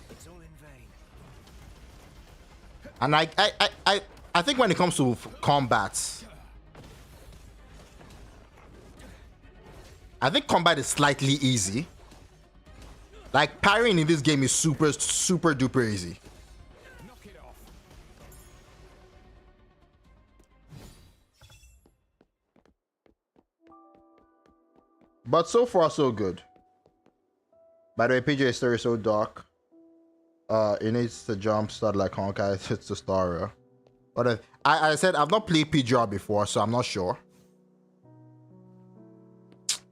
It's all in vain. And I think when it comes to combat, I think combat is slightly easy. Like parrying in this game is super duper easy. Knock it off. But so far so good. By the way, PJ's story is so dark. It needs to jump start like Honkai. It's the story. But I said I've not played PGR before, so I'm not sure.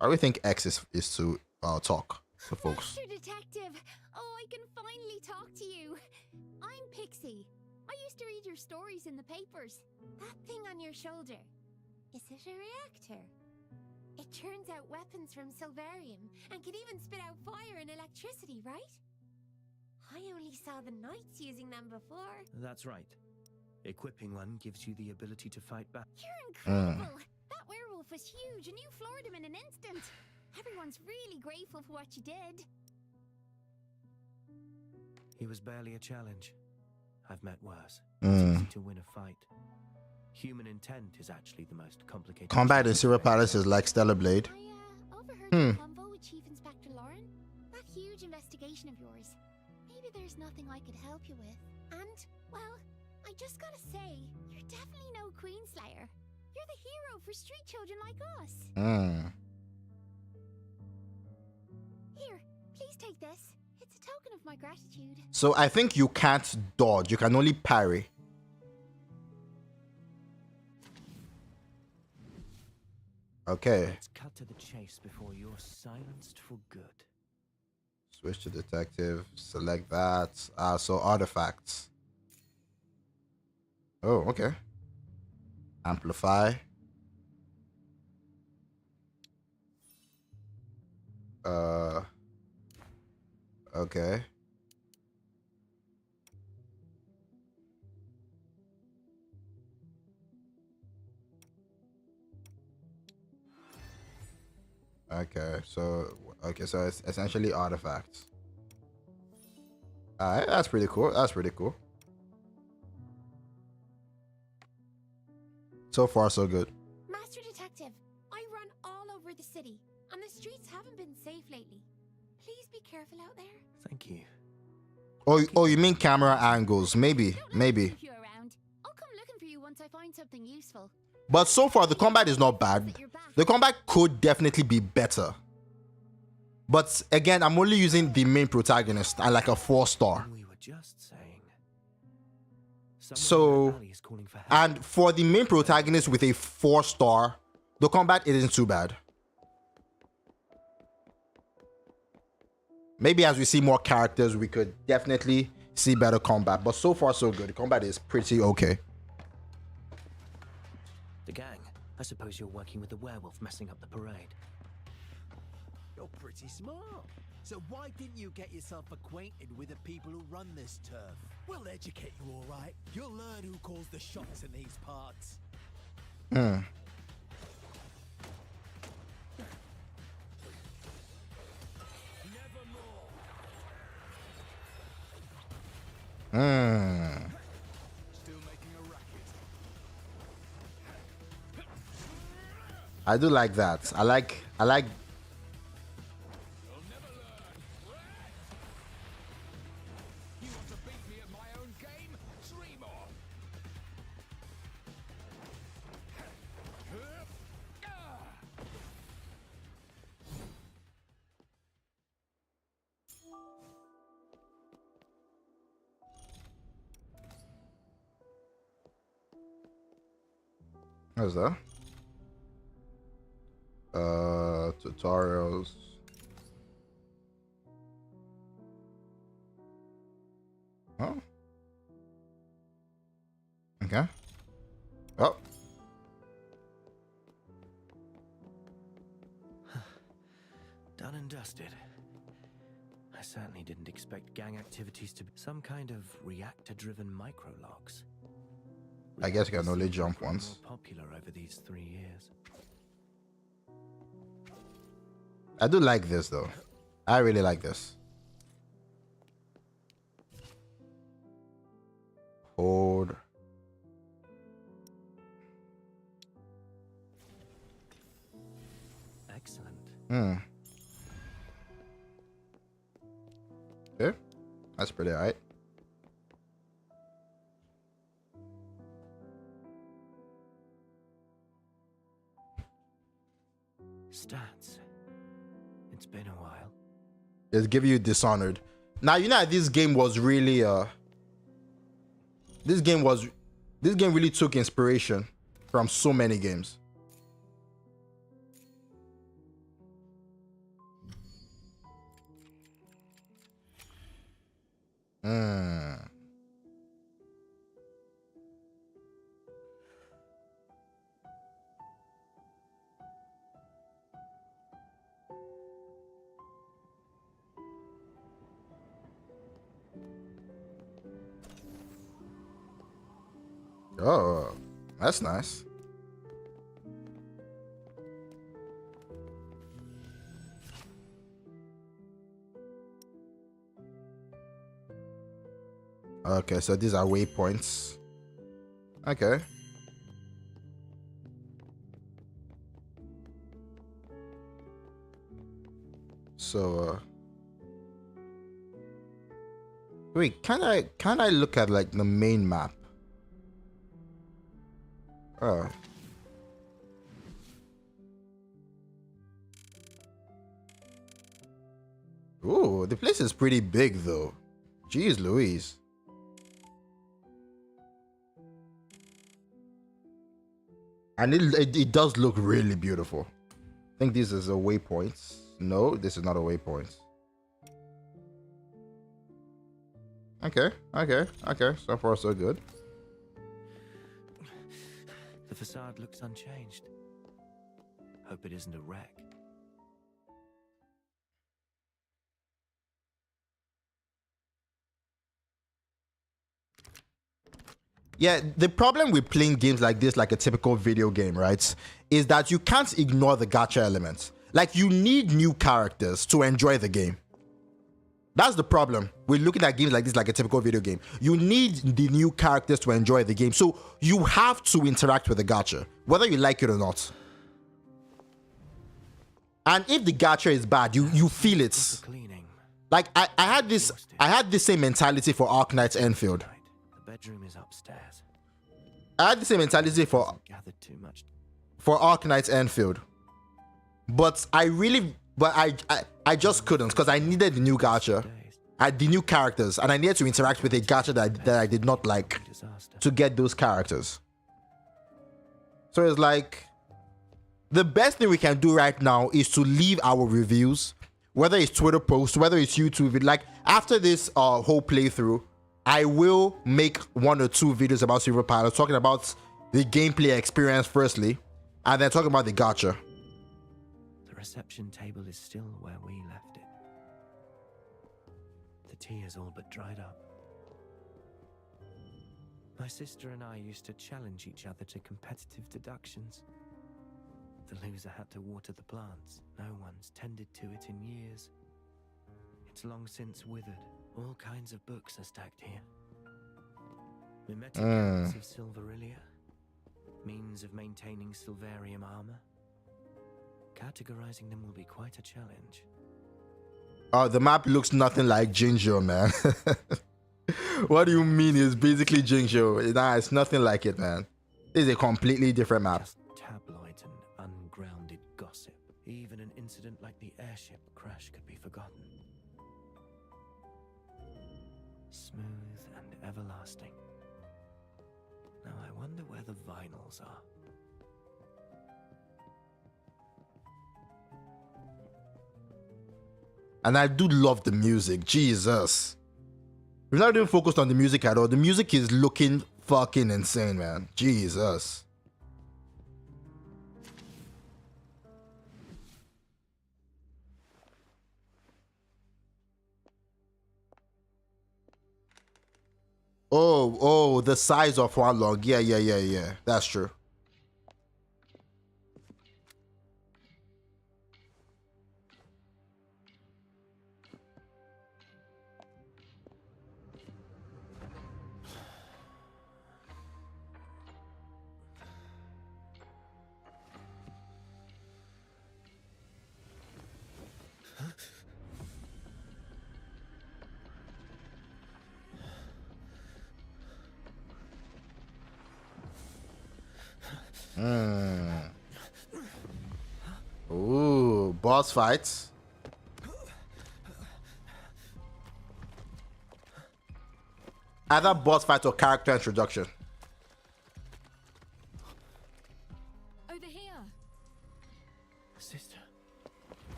I really think X is to talk to folks. Master Detective! Oh, I can finally talk to you. I'm Pixie. I used to read your stories in the papers. That thing on your shoulder, is it a reactor? It churns out weapons from Silverium and can even spit out fire and electricity, right? I only saw the knights using them before. That's right. Equipping one gives you the ability to fight back. You're incredible! That werewolf was huge and you floored him in an instant. Everyone's really grateful for what you did. He was barely a challenge. I've met worse. It's easy to win a fight. Human intent is actually the most complicated. Combat in Silver Palace is like Stellar Blade. I overheard your convo with Chief Inspector Lauren. That huge investigation of yours. Maybe there's nothing I could help you with. And, well, I just gotta say, you're definitely no Queenslayer. You're the hero for street children like us. Here, please take this. It's a token of my gratitude. So I think you can't dodge. You can only parry. Okay. Let's cut to the chase before you're silenced for good. Switch to detective. Select that. So artifacts. Oh, okay. Amplify. Okay. Okay, so it's essentially artifacts. Alright, that's pretty cool. That's pretty cool. So far, so good. Master Detective, I run all over the city, and the streets haven't been safe lately. Please be careful out there. Thank you. Oh, you mean camera angles? Maybe. If you're around, I'll come looking for you once I find something useful. But so far, the combat is not bad. The combat could definitely be better. But again, I'm only using the main protagonist and like a 4-star. We were just saying. So, and for the main protagonist with a 4-star, the combat isn't too bad. Maybe as we see more characters, we could definitely see better combat. But so far, so good. The combat is pretty okay. The gang. I suppose you're working with the werewolf messing up the parade. You're pretty smart. So why didn't you get yourself acquainted with the people who run this turf? We'll educate you, all right. You'll learn who calls the shots in these parts. Hmm. I do like that. I like What's that? Tutorials. Oh. Okay. Oh. Done and dusted. I certainly didn't expect gang activities to be some kind of reactor-driven micrologs. I guess you can only jump once. More popular over these 3 years. I do like this though. I really like this. Hold. Excellent. Okay. That's pretty alright. Stats. It's been a while. It's give you Dishonored. Now you know this game was really this game really took inspiration from so many games. Oh, that's nice. Okay, so these are waypoints. Okay. So wait, can I look at like the main map? Oh. Ooh, the place is pretty big though. Jeez Louise. And it does look really beautiful. I think this is a waypoint. No, this is not a waypoint. Okay. So far, so good. The facade looks unchanged. Hope it isn't a wreck. Yeah, the problem with playing games like this, like a typical video game, right, is that you can't ignore the gacha elements. Like, you need new characters to enjoy the game. That's the problem. We're looking at games like this like a typical video game. You need the new characters to enjoy the game. So you have to interact with the gacha, whether you like it or not. And if the gacha is bad, you feel it. Like I had this same mentality for Ark Knights Enfield. The bedroom is upstairs. I had the same mentality for Ark Knights Enfield. But I just couldn't, because I needed the new gacha. I had the new characters, and I needed to interact with a gacha that I did not like to get those characters. So it's like, the best thing we can do right now is to leave our reviews, whether it's Twitter posts, whether it's YouTube. Like, after this whole playthrough, I will make 1 or 2 videos about Silver Pilot, talking about the gameplay experience firstly, and then talking about the gacha. The reception table is still where we left it. The tea is all but dried up. My sister and I used to challenge each other to competitive deductions. The loser had to water the plants. No one's tended to it in years. It's long since withered. All kinds of books are stacked here. Mimetic accounts of Silverillia, means of maintaining Silvarium armor. Categorizing them will be quite a challenge. The map looks nothing like Jinjo, man. What do you mean it's basically Jinjo? Nah, it's nothing like it, man. It's a completely different map. Just tabloid and ungrounded gossip. Even an incident like the airship crash could be forgotten. Smooth and everlasting. Now I wonder where the vinyls are. And I do love the music. Jesus. We're not even focused on the music at all. The music is looking fucking insane, man. Jesus. Oh, the size of one log. Yeah. That's true. Ooh, boss fights. Either boss fight or character introduction. Over here. Sister.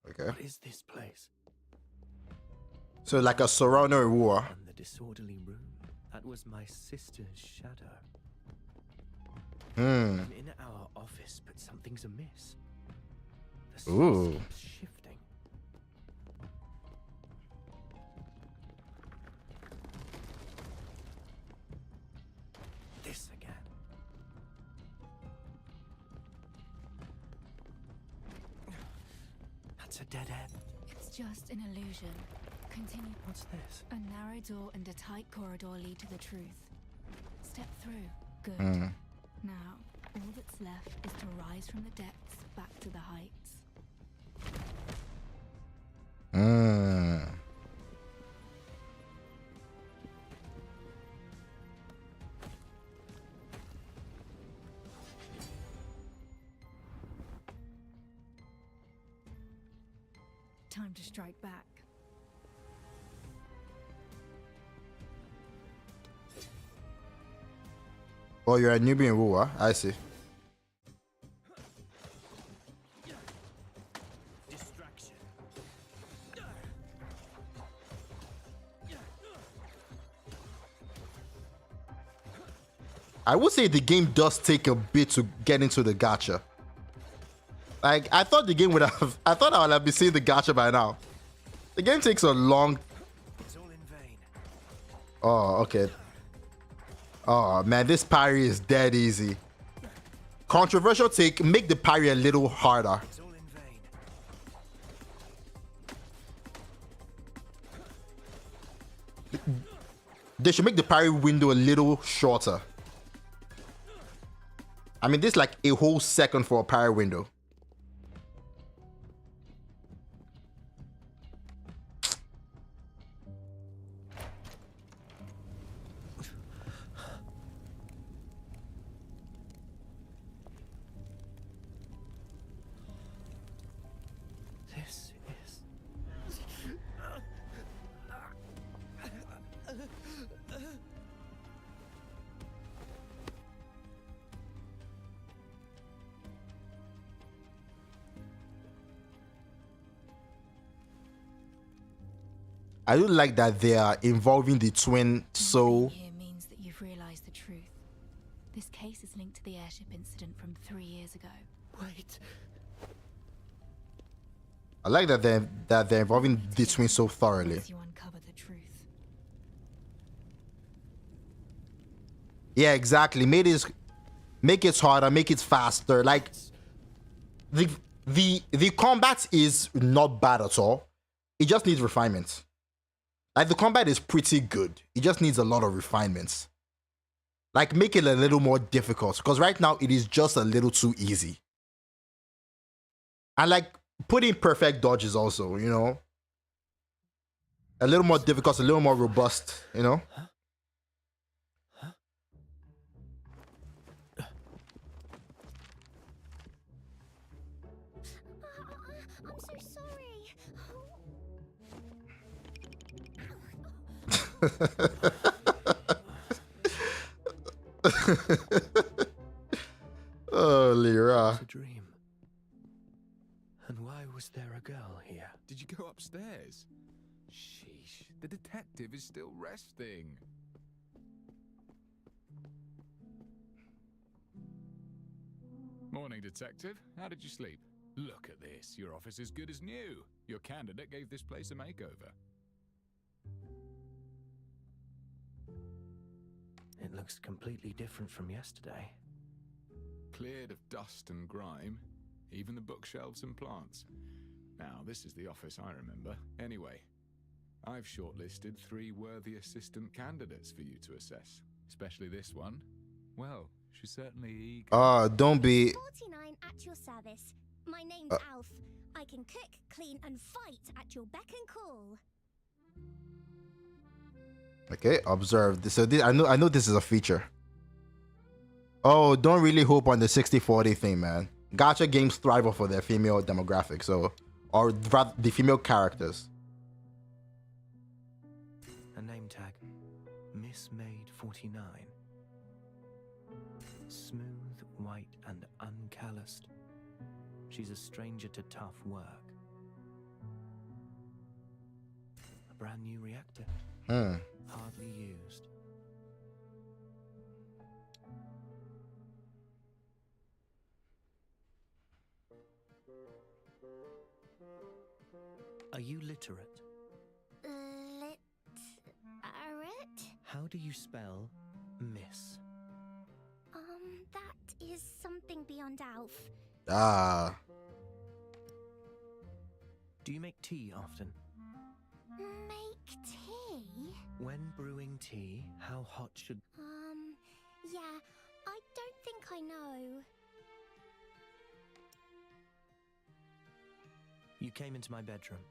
Okay. What is this place? So like a Sorano war. And the disorderly room. That was my sister's shadow. I'm in our office, but something's amiss. The space keeps shifting. This again. That's a dead end. It's just an illusion. Continue. What's this? A narrow door and a tight corridor lead to the truth. Step through. Good. Now, all that's left is to rise from the depths back to the heights. Time to strike back. Oh, you're a newbie in Wuwa. I see. Distraction. I would say the game does take a bit to get into the gacha. Like, I thought the game would have... I thought I would have been seeing the gacha by now. The game takes a long... Oh, okay. Oh, man, this parry is dead easy. Controversial take, make the parry a little harder. They should make the parry window a little shorter. I mean, this is like a whole second for a parry window. This is... I do like that they are involving the twin so... Here means that you've realized the truth. This case is linked to the airship incident from 3 years ago. Wait. I like that they're involving the twin so thoroughly. You uncover the truth. Yeah, exactly. Make it harder, make it faster. Like the combat is not bad at all. It just needs refinement. Like the combat is pretty good. It just needs a lot of refinements. Like make it a little more difficult because right now it is just a little too easy. And like put in perfect dodges also, you know. A little more difficult, a little more robust, you know. I'm so sorry. Oh, Lyra. It's a dream. And why was there a girl here? Did you go upstairs? Sheesh, the detective is still resting. Morning, detective. How did you sleep? Look at this. Your office is good as new. Your candidate gave this place a makeover. It looks completely different from yesterday. Cleared of dust and grime, even the bookshelves and plants. Now, this is the office I remember. Anyway, I've shortlisted 3 worthy assistant candidates for you to assess, especially this one. Well, she's certainly eager. Don't be... 49 at your service. My name's Alf. I can cook, clean, and fight at your beck and call. Okay, observe this. So this, I know this is a feature. Oh, don't really hope on the 60-40 thing, man. Gacha games thrive off of their female demographic, so or rather the female characters. A name tag. Miss Maid 49. Smooth, white, and uncalloused. She's a stranger to tough work. A brand new reactor. Hardly used. Are you literate? Literate? How do you spell miss? That is something beyond Alf. Do you make tea often? Make tea? When brewing tea, how hot should... Yeah, I don't think I know. You came into my bedroom.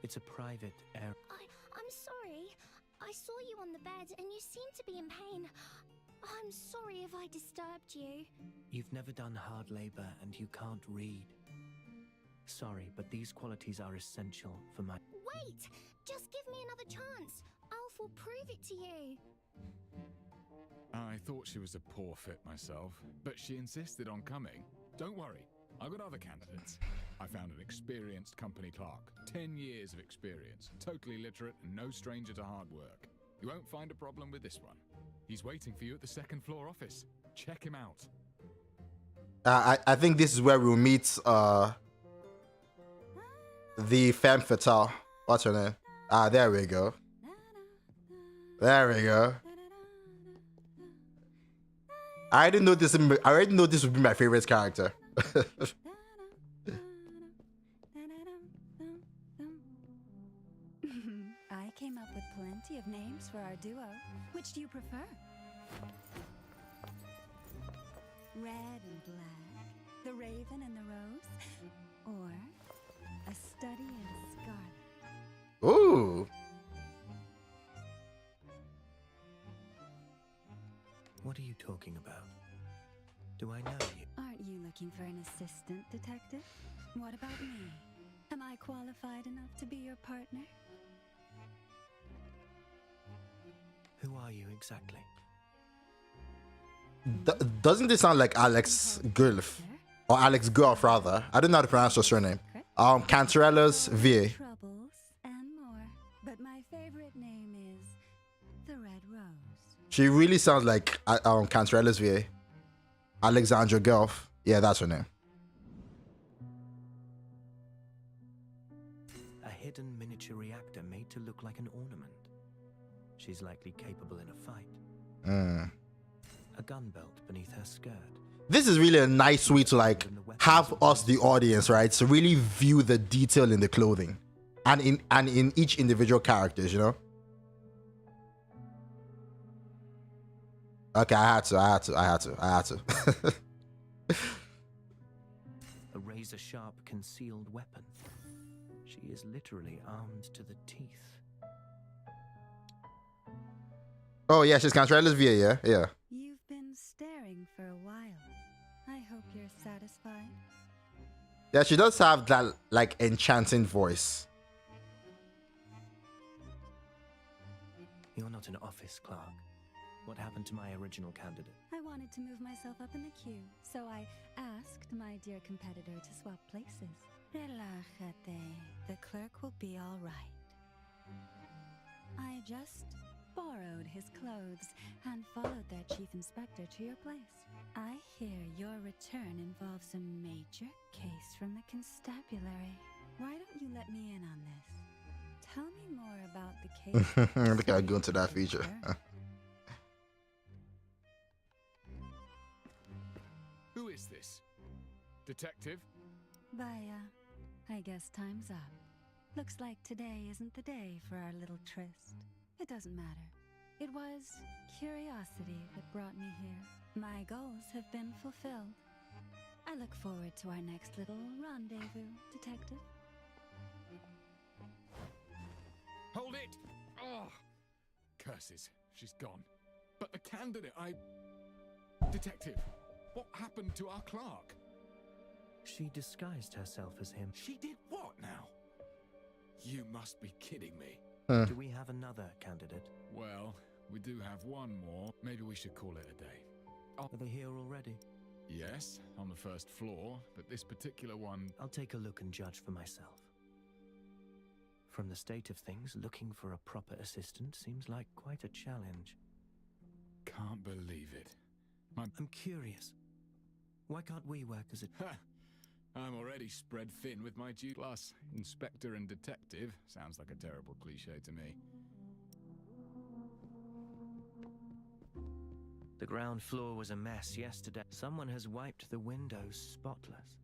It's a private area. I'm sorry. I saw you on the bed and you seemed to be in pain. I'm sorry if I disturbed you. You've never done hard labor and you can't read. Sorry, but these qualities are essential for my... Wait! Just give me another chance. Alf will prove it to you. I thought she was a poor fit myself, but she insisted on coming. Don't worry, I've got other candidates. I found an experienced company clerk, 10 years of experience, totally literate and no stranger to hard work. You won't find a problem with this one. He's waiting for you at the second floor office. Check him out. I think this is where we'll meet the femme fatale. What's her name? Ah, there we go. There we go. I already know this would be my favorite character. I came up with plenty of names for our duo. Which do you prefer? Red and black, the raven and the rose, or a study in scarlet? Ooh. What are you talking about? Do I know you? Aren't you looking for an assistant detective? What about me? Am I qualified enough to be your partner? Who are you exactly? Doesn't this sound like Alex Gulf? Or Alex Gulf, rather. I don't know how to pronounce her surname. Cantarella's VA. Troubles and more. But my favorite name is the Red Rose. She really sounds like Cantarella's VA. Alexandra Gulf. Yeah, that's her name. A hidden miniature reactor made to look like an ornament. She's likely capable in a fight. A gun belt beneath her skirt. This is really a nice way to like have us, the audience, right, to really view the detail in the clothing and in each individual characters, you know. Okay, I had to. A razor-sharp concealed weapon. She is literally armed to the teeth. Oh yeah, she's Cantarella's VA, yeah. You've been staring for a while. I hope you're satisfied. Yeah, she does have that like enchanting voice. You're not an office clerk. What happened to my original candidate? I wanted to move myself up in the queue, so I asked my dear competitor to swap places. Relájate. The clerk will be all right. I just borrowed his clothes and followed their chief inspector to your place. I hear your return involves a major case from the constabulary. Why don't you let me in on this? Tell me more about the case. Look how I go into that feature. Who is this? Detective? Vaya, I guess time's up. Looks like today isn't the day for our little tryst. It doesn't matter. It was curiosity that brought me here. My goals have been fulfilled. I look forward to our next little rendezvous, detective. Hold it! Oh, curses. She's gone. But the candidate, Detective, what happened to our clerk? She disguised herself as him. She did what now? You must be kidding me. Do we have another candidate? Well, we do have one more. Maybe we should call it a day. Are they here already? Yes, on the first floor, but this particular one... I'll take a look and judge for myself. From the state of things, looking for a proper assistant seems like quite a challenge. Can't believe it. I'm curious. Why can't we work as a... I'm already spread thin with my due class. Inspector and detective. Sounds like a terrible cliche to me. The ground floor was a mess yesterday. Someone has wiped the windows spotless.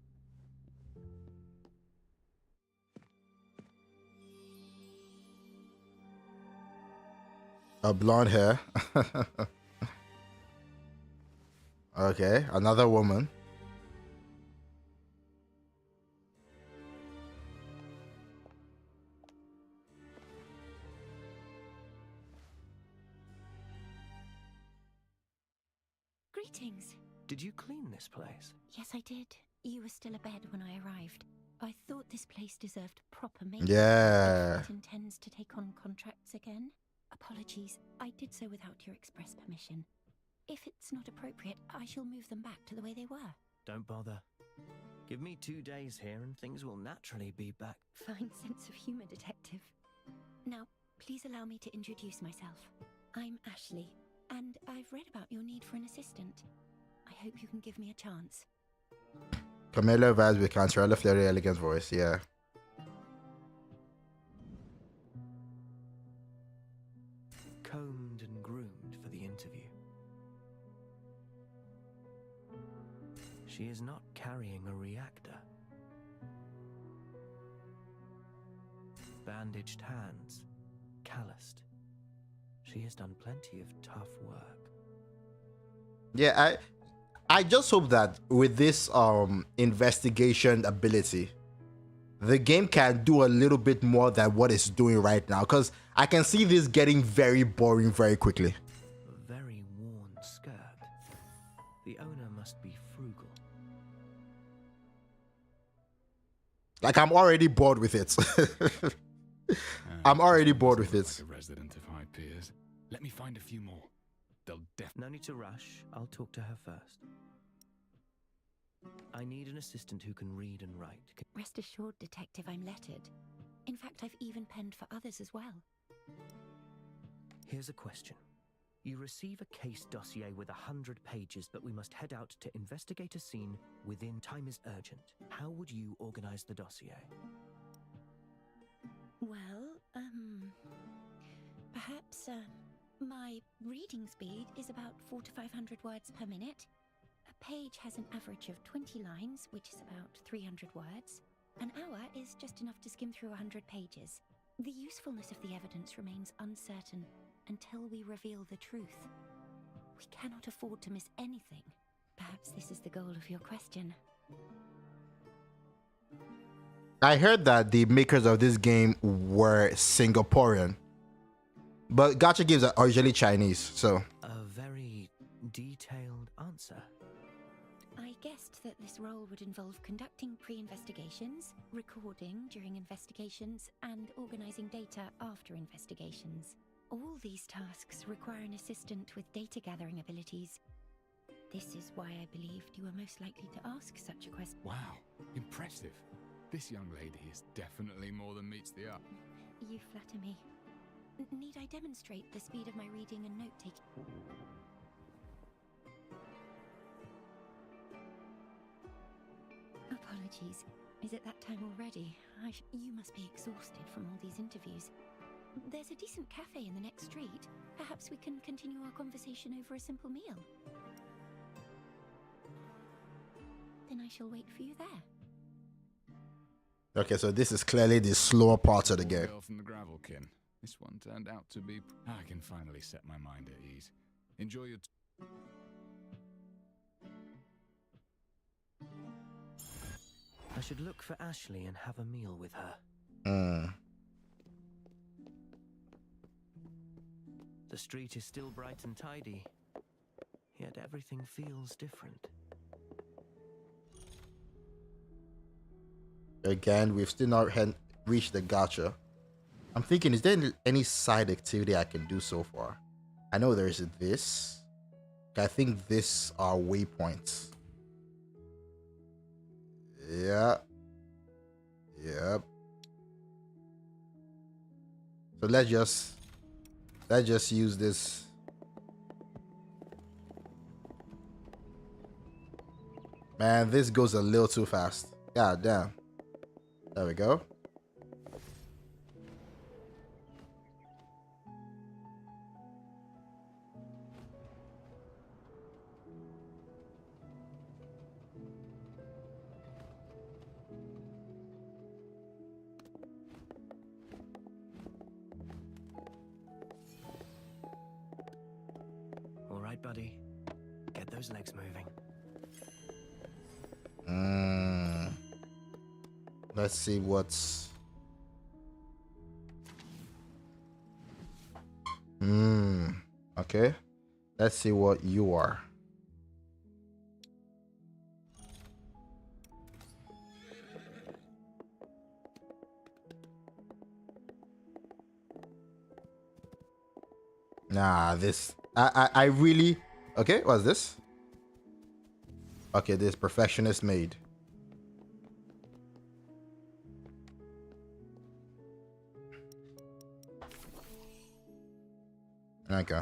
A blonde hair. Okay, another woman. Greetings. Did you clean this place? Yes, I did. You were still abed when I arrived. I thought this place deserved proper maintenance. Yeah. If it intends to take on contracts again. Apologies, I did so without your express permission. If it's not appropriate, I shall move them back to the way they were. Don't bother. Give me 2 days here and things will naturally be back. Fine sense of humor, detective. Now, please allow me to introduce myself. I'm Ashley, And I've read about your need for an assistant. I hope you can give me a chance. Camilla vibes with Cancerella, flirty, elegant voice. Yeah. Combed and groomed for the interview. She is not carrying a reactor. Bandaged hands, calloused. She has done plenty of tough work. Yeah, I just hope that with this investigation ability, the game can do a little bit more than what it's doing right now, because I can see this getting very boring very quickly. A very worn skirt. The owner must be frugal. Like, I'm already bored with it. I'm already bored with it. Like a resident of High Piers. Let me find a few more. They'll No need to rush. I'll talk to her first. I need an assistant who can read and write. Rest assured, Detective, I'm lettered. In fact, I've even penned for others as well. Here's a question. You receive a case dossier with 100 pages, but we must head out to investigate a scene within time is urgent. How would you organize the dossier? Well, perhaps, my reading speed is about 400 to 500 words per minute. A page has an average of 20 lines, which is about 300 words. An hour is just enough to skim through 100 pages. The usefulness of the evidence remains uncertain until we reveal the truth. We cannot afford to miss anything. Perhaps this is the goal of your question. I heard that the makers of this game were Singaporean, but Gaccha games are originally Chinese, so. A very detailed answer. I guessed that this role would involve conducting pre-investigations, recording during investigations, and organizing data after investigations. All these tasks require an assistant with data-gathering abilities. This is why I believed you were most likely to ask such a question. Wow, impressive. This young lady is definitely more than meets the eye. You flatter me. Need I demonstrate the speed of my reading and note-taking? Apologies. Is it that time already? You must be exhausted from all these interviews. There's a decent cafe in the next street. Perhaps we can continue our conversation over a simple meal. Then I shall wait for you there. Okay, so this is clearly the slower part of the game. Girl from the Gravelkin. This one turned out to be... I can finally set my mind at ease. Enjoy your... I should look for Ashley and have a meal with her. The street is still bright and tidy, yet everything feels different. Again, we've still not reached the Gaccha. I'm thinking, is there any side activity I can do so far? I know there's this. I think this are waypoints. Yeah. Yep. So let's just use this. Man, this goes a little too fast. God damn. There we go. All right, buddy. Get those legs moving. Let's see what's... Okay. Let's see what you are. Nah, this... I really... Okay, what's this? Okay, this perfectionist made. Okay.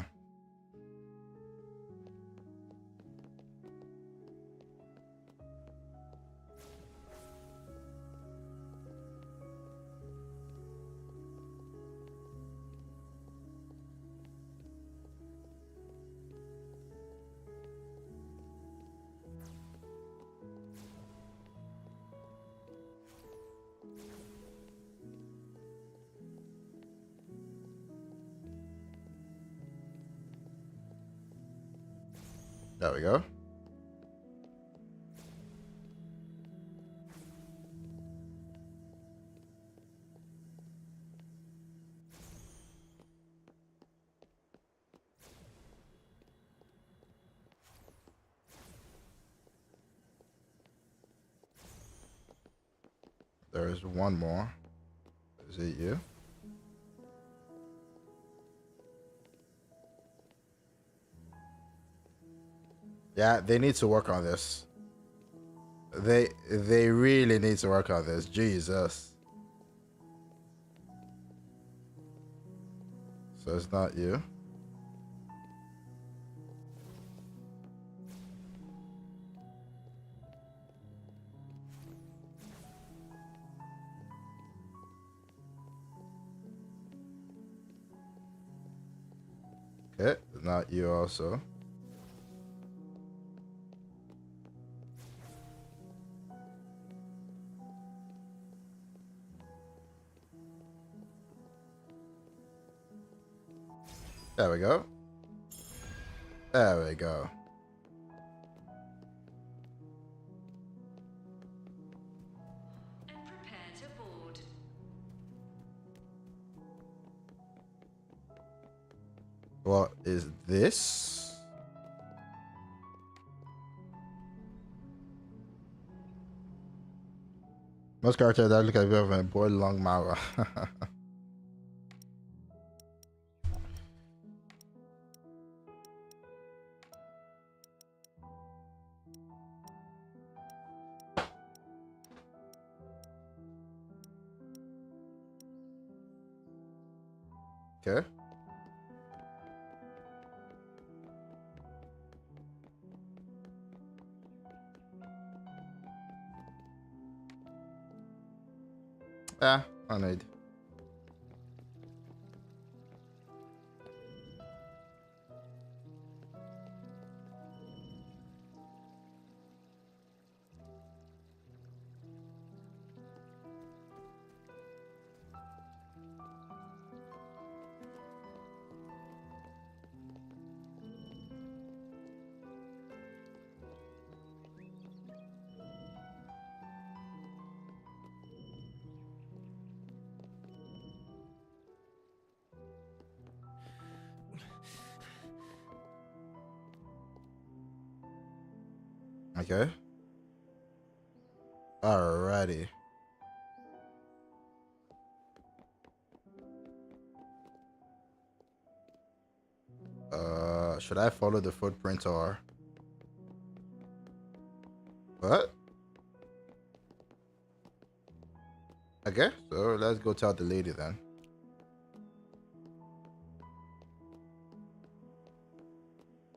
There we go. There is one more. Is it you? Yeah, they need to work on this. They really need to work on this. Jesus. So it's not you. Okay, not you also. There we go. There we go. And prepare to board. What is this? Most characters that look like a bit of a boy long mouth. Okay. Yeah, I need. Okay. Alrighty. Should I follow the footprint or what? Okay, so let's go tell the lady then.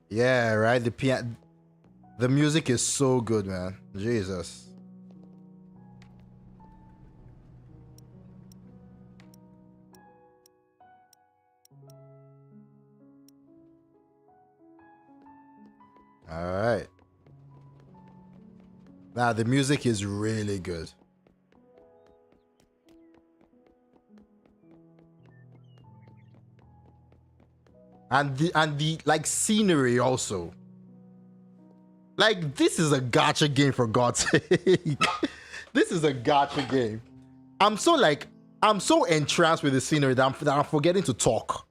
Yeah, right. The music is so good, man. Jesus. All right. Now the music is really good. And the like scenery also. Like this is a gacha game for God's sake. This is a gacha game. I'm so entranced with the scenery that I'm forgetting to talk.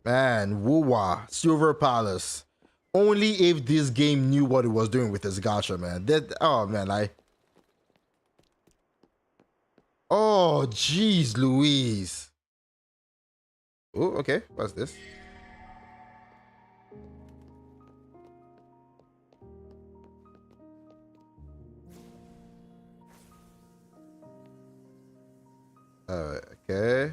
Man, Wuwa, Silver Palace. Only if this game knew what it was doing with its gacha, man. Oh man, oh jeez Louise. Oh, okay. What's this? Okay.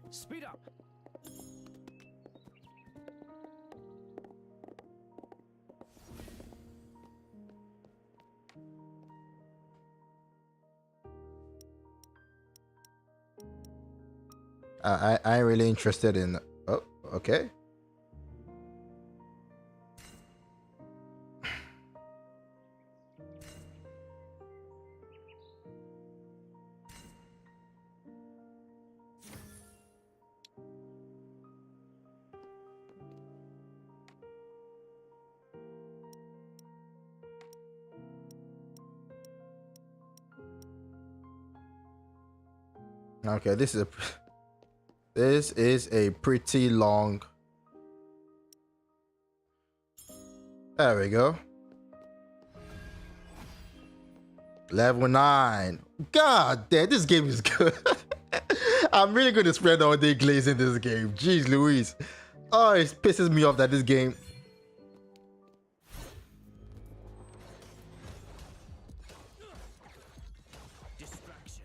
Speed up. I ain't really interested in. Oh, okay. Okay, this is a pretty long. There we go. Level 9. God damn, this game is good. I'm really going to spend all day glazing this game. Jeez Louise. Oh, it pisses me off that this game. Distraction.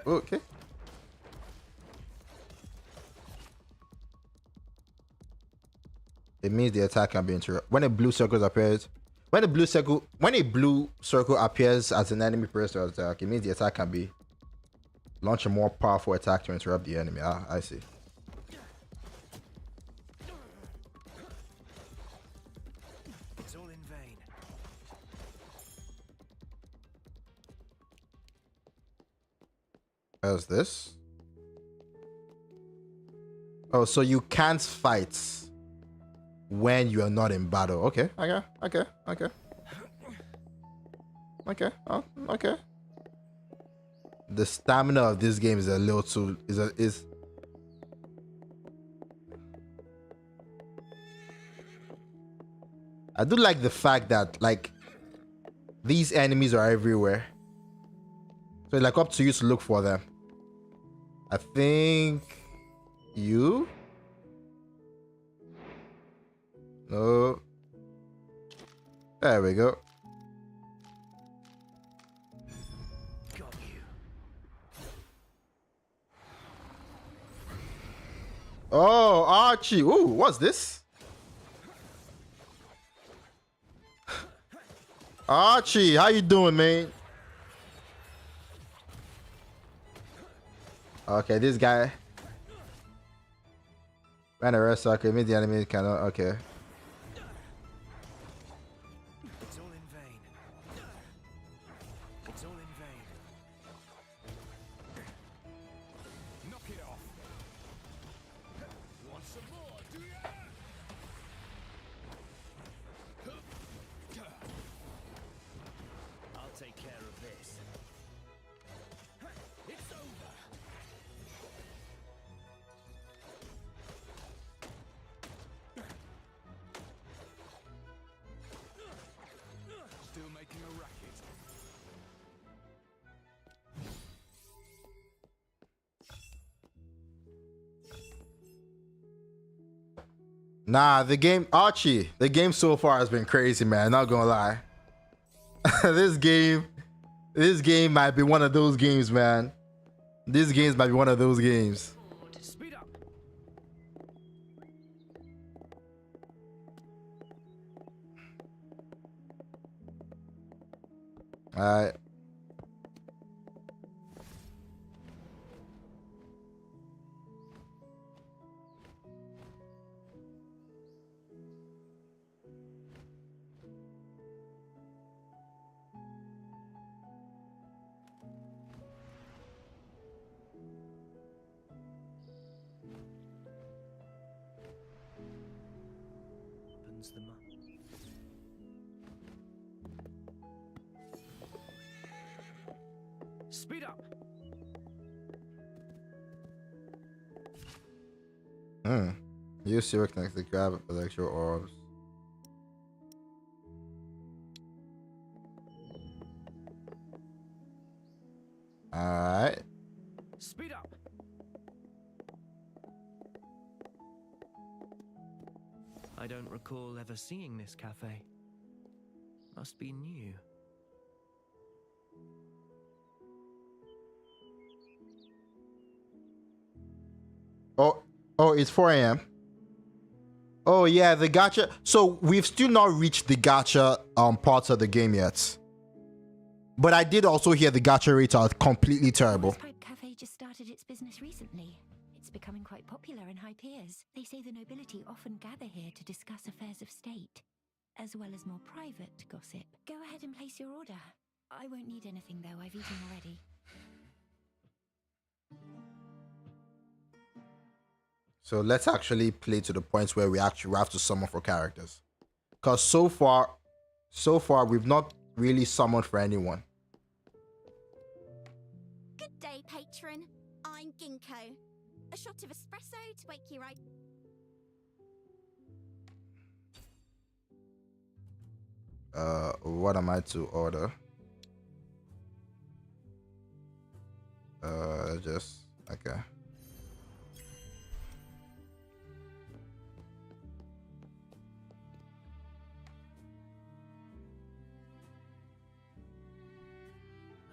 Okay. It means the attack can be interrupted. When a blue circle appears, when a blue circle appears as an enemy pressure attack, it means the attack can be launch a more powerful attack to interrupt the enemy. Ah, I see. It's all in vain. How's this? Oh, so you can't fight when you are not in battle. Okay. Oh, okay. The stamina of this game is a little too is I do like the fact that like these enemies are everywhere. So it's like up to you to look for them. I think you. No. There we go. Got you. Oh, Archie. Ooh, what's this? Archie, how you doing, man? Okay, this guy. Ran a rest circle, means the enemy cannot. Okay. It's all in vain. It's all in vain. Knock it off. Want some more, do ya? I'll take care of this. It's over. Still making a racket. Nah, the game, Archie, the game so far has been crazy, man. Not gonna lie. This game might be one of those games, man. These games might be one of those games. Speed up. Alright. Opens them up. Speed up. Use zero connect to grab electro orbs. Alright. Speed up. I don't recall ever seeing this cafe. Must be new. Oh, it's 4 a.m. Oh yeah, the gacha. So we've still not reached the gacha parts of the game yet. But I did also hear the gacha rates are completely terrible. Pipe Cafe just started its business recently. It's becoming quite popular in high peers. They say the nobility often gather here to discuss affairs of state, as well as more private gossip. Go ahead and place your order. I won't need anything though, I've eaten already. So let's actually play to the points where we actually have to summon for characters. Because so far we've not really summoned for anyone. Good day, patron. I'm Ginkgo. A shot of espresso to wake you right. What am I to order? Just okay.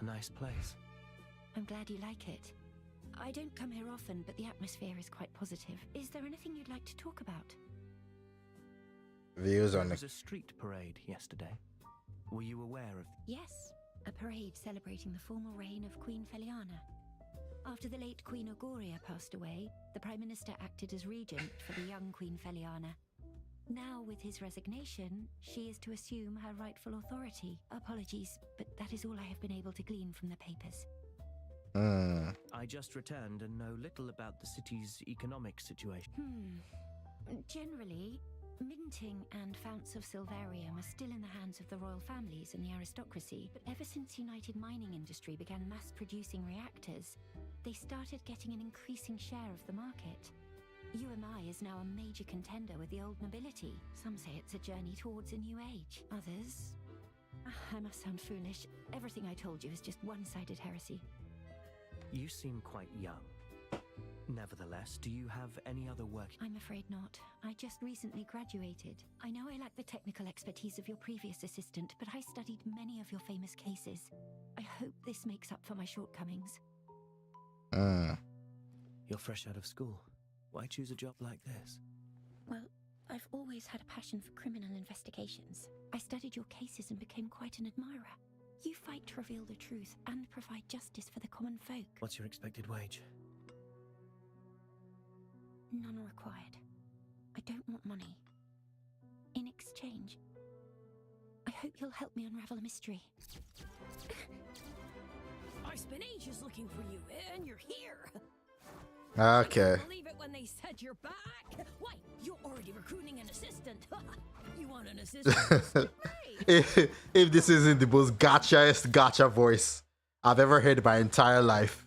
A nice place. I'm glad you like it. I don't come here often, but the atmosphere is quite positive. Is there anything you'd like to talk about? Views on There the was a street parade yesterday. Were you aware of? Yes, a parade celebrating the formal reign of Queen Feliana. After the late Queen Auguria passed away, the Prime Minister acted as regent for the young Queen Feliana. Now, with his resignation, she is to assume her rightful authority. Apologies, but that is all I have been able to glean from the papers. I just returned and know little about the city's economic situation. Generally, minting and founts of Silvarium are still in the hands of the royal families and the aristocracy, but ever since United Mining Industry began mass-producing reactors, they started getting an increasing share of the market. UMI is now a major contender with the old nobility. Some say it's a journey towards a new age. Others... I must sound foolish. Everything I told you is just one-sided heresy. You seem quite young. Nevertheless, do you have any other work? I'm afraid not. I just recently graduated. I know I lack the technical expertise of your previous assistant, but I studied many of your famous cases. I hope this makes up for my shortcomings. You're fresh out of school. Why choose a job like this? Well, I've always had a passion for criminal investigations. I studied your cases and became quite an admirer. You fight to reveal the truth and provide justice for the common folk. What's your expected wage? None required. I don't want money. In exchange, I hope you'll help me unravel a mystery. I spent ages looking for you, and you're here. Okay. I couldn't believe it when they said you're back. Why, you're already recruiting an assistant. You want an assistant? if this isn't the most gacha voice I've ever heard in my entire life.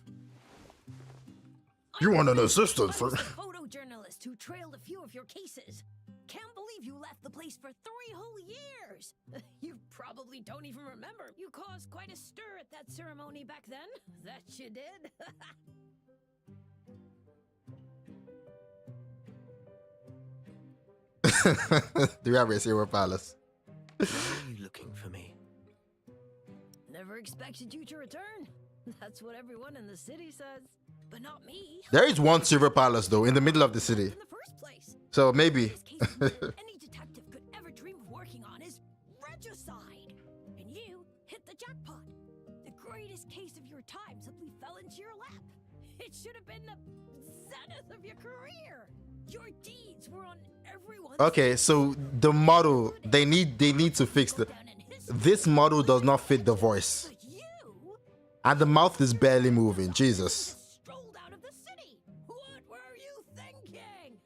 You want an assistant for... I was a photojournalist who trailed a few of your cases. Can't believe you left the place for 3 whole years. You probably don't even remember. You caused quite a stir at that ceremony back then. That you did. Do you have a Silver Palace? Why are you looking for me? Never expected you to return. That's what everyone in the city says. But not me. There is one Silver Palace though in the middle of the city. In the first place. So maybe. Any detective could ever dream of working on is regicide. And you hit the jackpot. The greatest case of your time simply fell into your lap. It should have been the zenith of your career. Your deeds were on everyone's... Okay, so the model they need to fix this model does not fit the voice. And the mouth is barely moving. Jesus. Strolled out of the city. What were you thinking?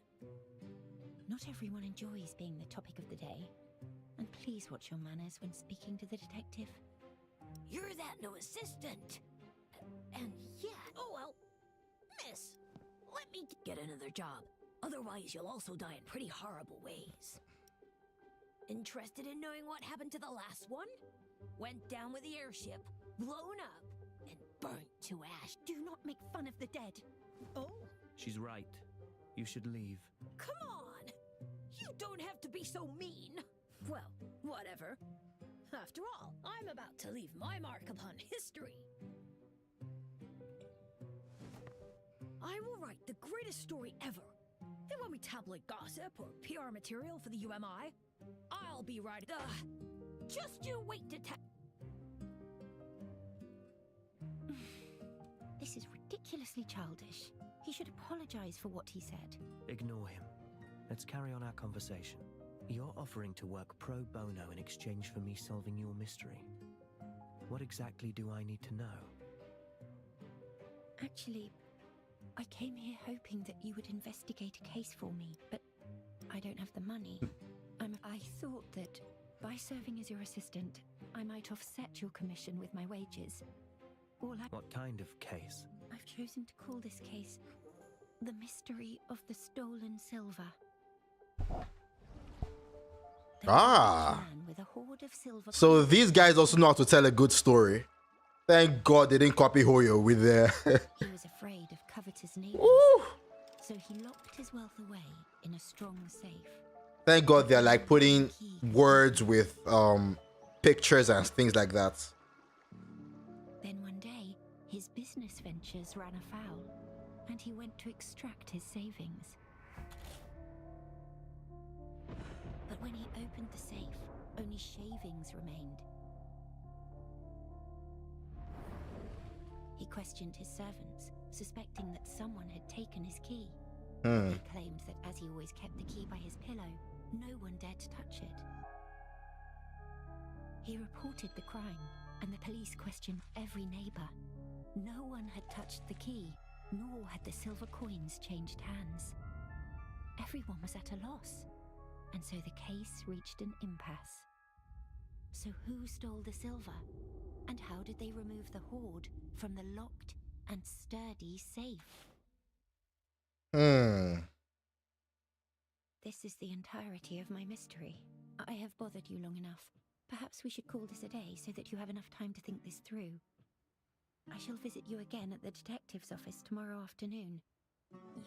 Not everyone enjoys being the topic of the day. And please watch your manners when speaking to the detective. You're that new assistant. And yeah. Oh well. Miss, let me get another job. Otherwise, you'll also die in pretty horrible ways. Interested in knowing what happened to the last one? Went down with the airship, blown up, and burnt to ash. Do not make fun of the dead. Oh? She's right. You should leave. Come on! You don't have to be so mean. Well, whatever. After all, I'm about to leave my mark upon history. I will write the greatest story ever. It won't be tabloid gossip or PR material for the UMI. I'll be writing... just you wait to seriously childish. He should apologize for what he said. Ignore him. Let's carry on our conversation. You're offering to work pro bono in exchange for me solving your mystery. What exactly do I need to know? Actually, I came here hoping that you would investigate a case for me, but I don't have the money. I thought that by serving as your assistant, I might offset your commission with my wages. What kind of case? I've chosen to call this case The Mystery of the Stolen Silver. Ah. With a hoard of silver. So these guys also know how to tell a good story. Thank God they didn't copy Hoyo with their... He was afraid of covetous neighbors, so he locked his wealth away in a strong safe. Thank God they're like putting words with pictures and things like that. Then one day, his business ventures ran afoul, and he went to extract his savings. But when he opened the safe, only shavings remained. He questioned his servants, suspecting that someone had taken his key. He claimed that as he always kept the key by his pillow, no one dared to touch it. He reported the crime, and the police questioned every neighbor. No one had touched the key, nor had the silver coins changed hands. Everyone was at a loss, and so the case reached an impasse. So who stole the silver? And how did they remove the hoard from the locked and sturdy safe? This is the entirety of my mystery. I have bothered you long enough. Perhaps we should call this a day so that you have enough time to think this through. I shall visit you again at the detective's office tomorrow afternoon.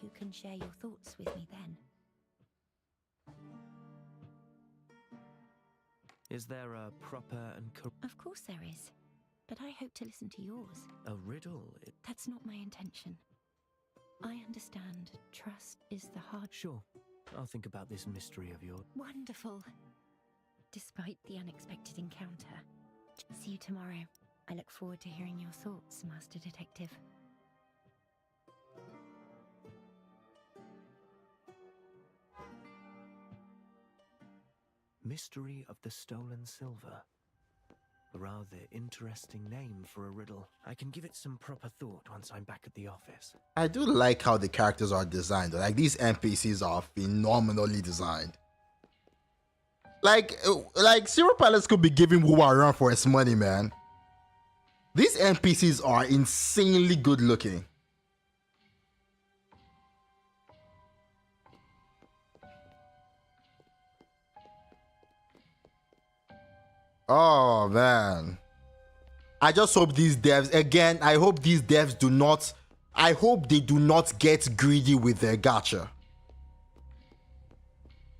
You can share your thoughts with me then. Is there a proper and Of course there is. But I hope to listen to yours. a riddle? That's not my intention. I understand trust is the hard... Sure. I'll think about this mystery of yours. Wonderful. Despite the unexpected encounter. See you tomorrow. I look forward to hearing your thoughts, Master Detective. Mystery of the Stolen Silver. A rather interesting name for a riddle. I can give it some proper thought once I'm back at the office. I do like how the characters are designed. Like, these NPCs are phenomenally designed. Like Zero Palace could be giving Wu a run for his money, man. These NPCs are insanely good looking. Oh, man. I just hope these devs, again, I hope these devs do not, I hope they do not get greedy with their gacha.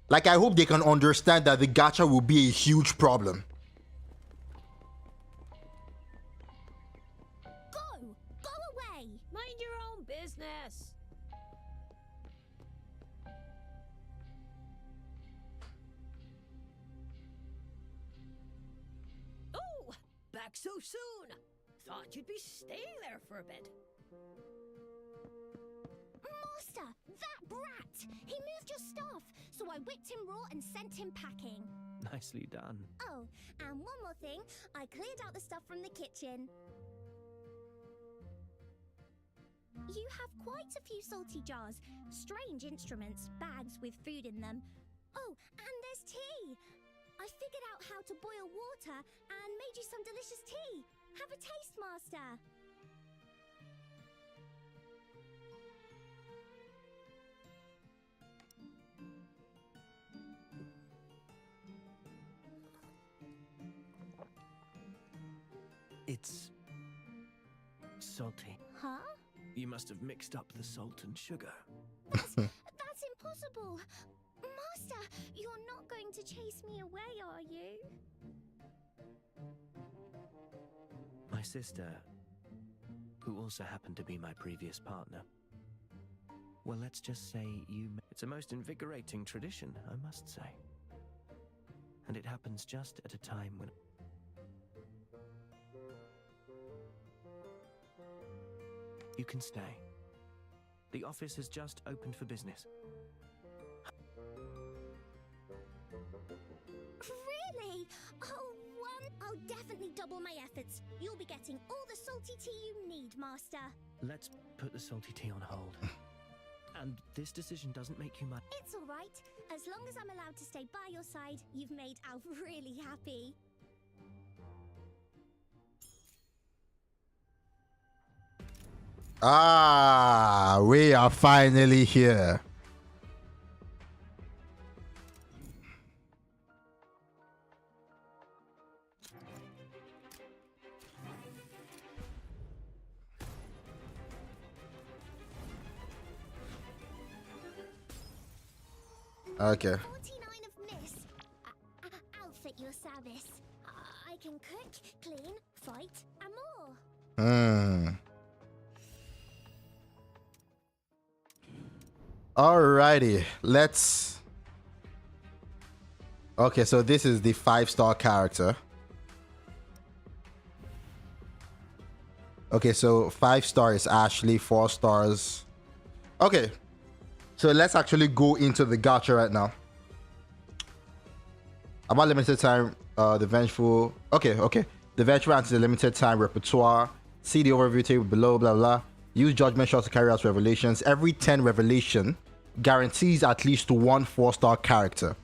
Like, I hope they can understand that the gacha will be a huge problem. Go away! Mind your own business. Oh, back so soon. Thought you'd be staying there for a bit. Master, that brat! He moved your stuff, so I whipped him raw and sent him packing. Nicely done. Oh, and one more thing, I cleared out the stuff from the kitchen. You have quite a few salty jars, strange instruments, bags with food in them. Oh, and there's tea! I figured out how to boil water and made you some delicious tea. Have a taste, Master. It's salty. Huh? You must have mixed up the salt and sugar. That's impossible. Master, you're not going to chase me away, are you? My sister, who also happened to be my previous partner. Well, let's just say it's a most invigorating tradition, I must say. And it happens just at a time when... You can stay. The office has just opened for business. Really? Oh, I'll definitely double my efforts. You'll be getting all the salty tea you need, Master. Let's put the salty tea on hold. And this decision doesn't make you mad. It's all right. As long as I'm allowed to stay by your side, you've made Alf really happy. Ah, we are finally here. Okay. 49 of Miss. Alf at your service. I can cook, clean, fight, and more. Alrighty, let's. Okay, so this is the 5-star character. Okay, so 5-star is Ashley, 4 stars. Okay, so let's actually go into the gacha right now. About limited time, the vengeful. Okay. The vengeful answers the limited time repertoire. See the overview table below, blah blah. Use judgment shots to carry out revelations. Every 10 revelation guarantees at least 1 4-star character.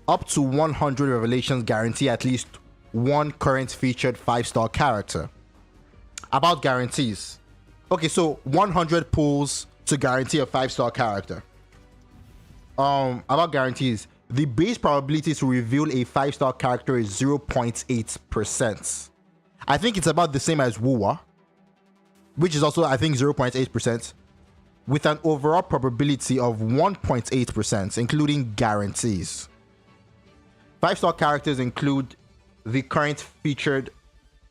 Up to 100 revelations guarantee at least 1 current featured 5-star character. About guarantees. Okay, so 100 pulls to guarantee a 5-star character. About guarantees. The base probability to reveal a 5-star character is 0.8%. I think it's about the same as Wuwa, which is also, I think, 0.8%, with an overall probability of 1.8%, including guarantees. 5-star characters include the current featured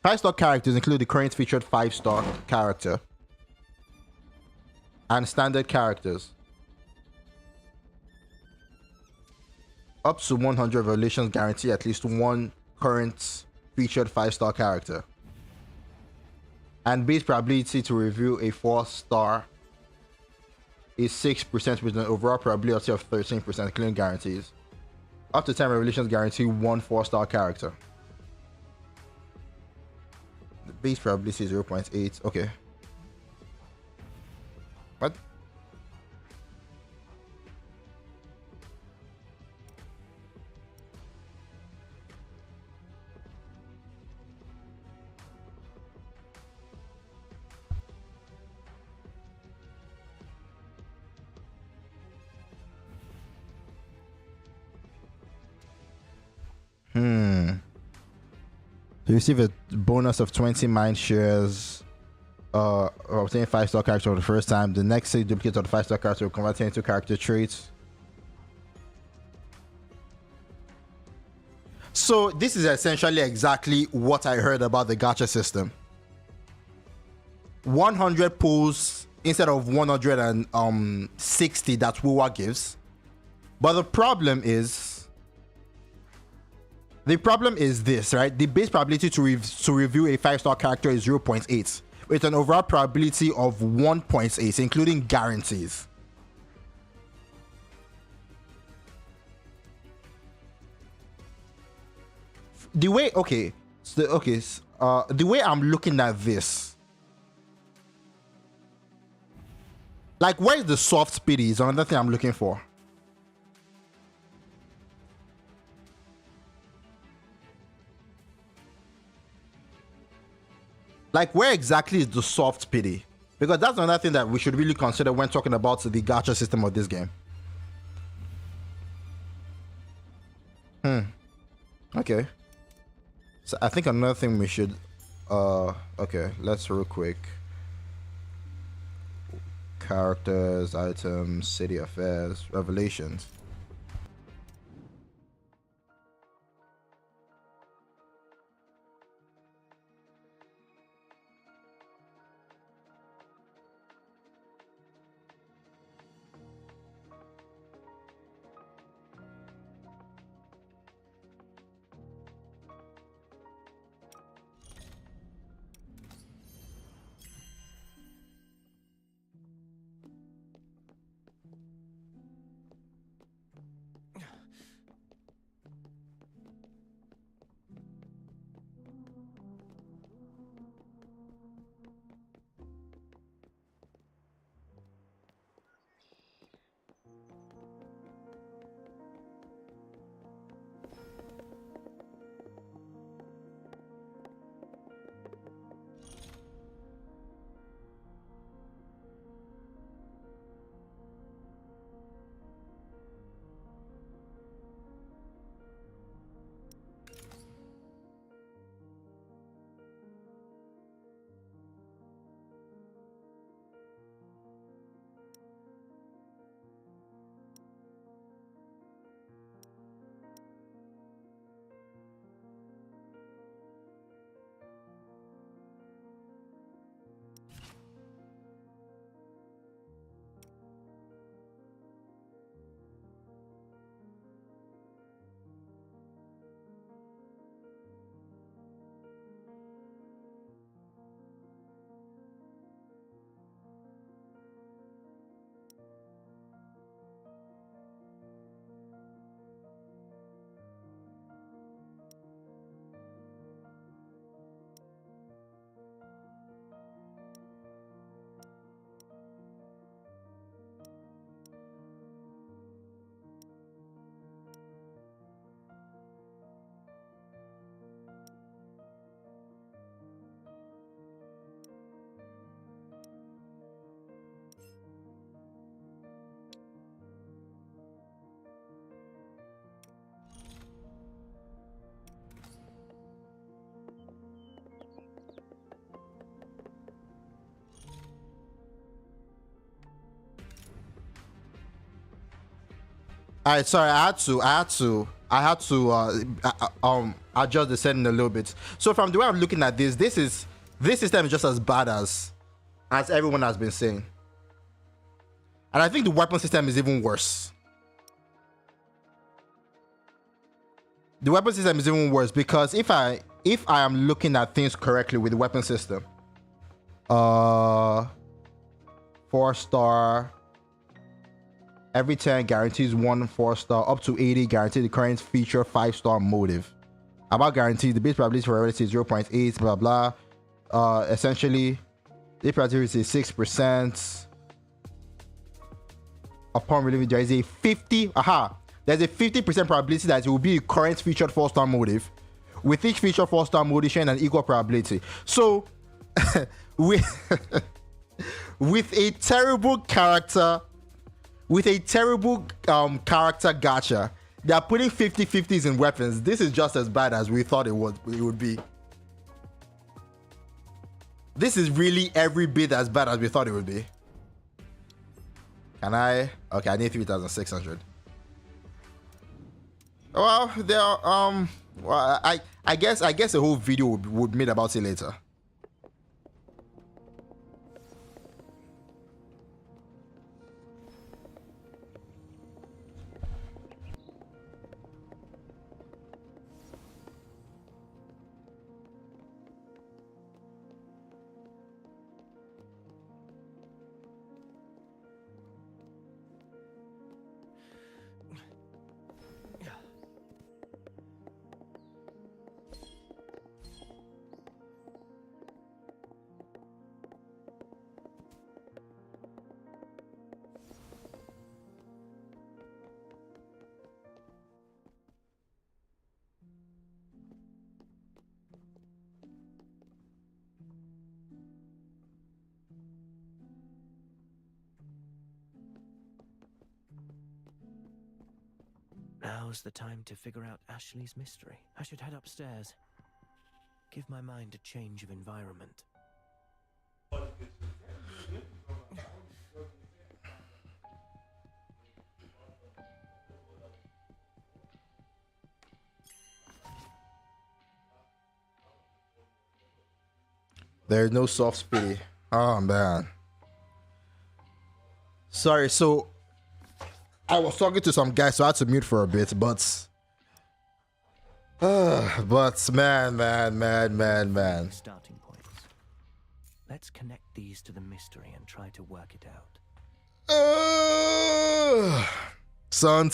5-star characters include the current featured 5-star character and standard characters. Up to 100 revelations guarantee at least 1 current featured 5-star character. And base probability to reveal a 4-star is 6% with an overall probability of 13%, including guarantees. Up to 10 revelations guarantee 1 4-star character. The base probability is 0.8. Okay. What? You receive a bonus of 20 mind shares or obtain 5-star character for the first time. The next duplicate of the 5-star character will convert into character traits. So this is essentially exactly what I heard about the gacha system. 100 pulls instead of 160 that Wuwa gives. But the problem is this, right? The base probability to review a 5-star character is 0.8, with an overall probability of 1.8, including guarantees. The way, the way I'm looking at this, like, where's the soft speed is another thing I'm looking for. Like, where exactly is the soft pity? Because that's another thing that we should really consider when talking about the gacha system of this game. Okay. So I think another thing we should okay, let's real quick. Characters, items, city affairs, revelations. Alright, sorry, I had to adjust the setting a little bit. So from the way I'm looking at this system is just as bad as everyone has been saying. And I think the weapon system is even worse. The weapon system is even worse because if I am looking at things correctly with the weapon system, 4-star, every 10 guarantees 1 4-star, up to 80 guarantee the current feature 5-star motive. About guarantee, the base probability for reality is 0.8, blah blah. Essentially, the probability is 6%. Upon relieving, there is a 50%. There's a 50% probability that it will be a current featured 4-star motive, with each featured 4-star motive showing an equal probability. So, with a terrible character, character gacha, they are putting 50-50s in weapons. This is just as bad as we thought it would be. This is really every bit as bad as we thought it would be. Can I? Okay, I need 3,600. Well, there are, well, I guess a whole video would made about it later. Now's the time to figure out Ashley's mystery. I should head upstairs. Give my mind a change of environment. There's no soft speedy. Oh man. Sorry, so I was talking to some guys, so I had to mute for a bit, but man. Starting points. Let's connect these to the mystery and try to work it out. Son.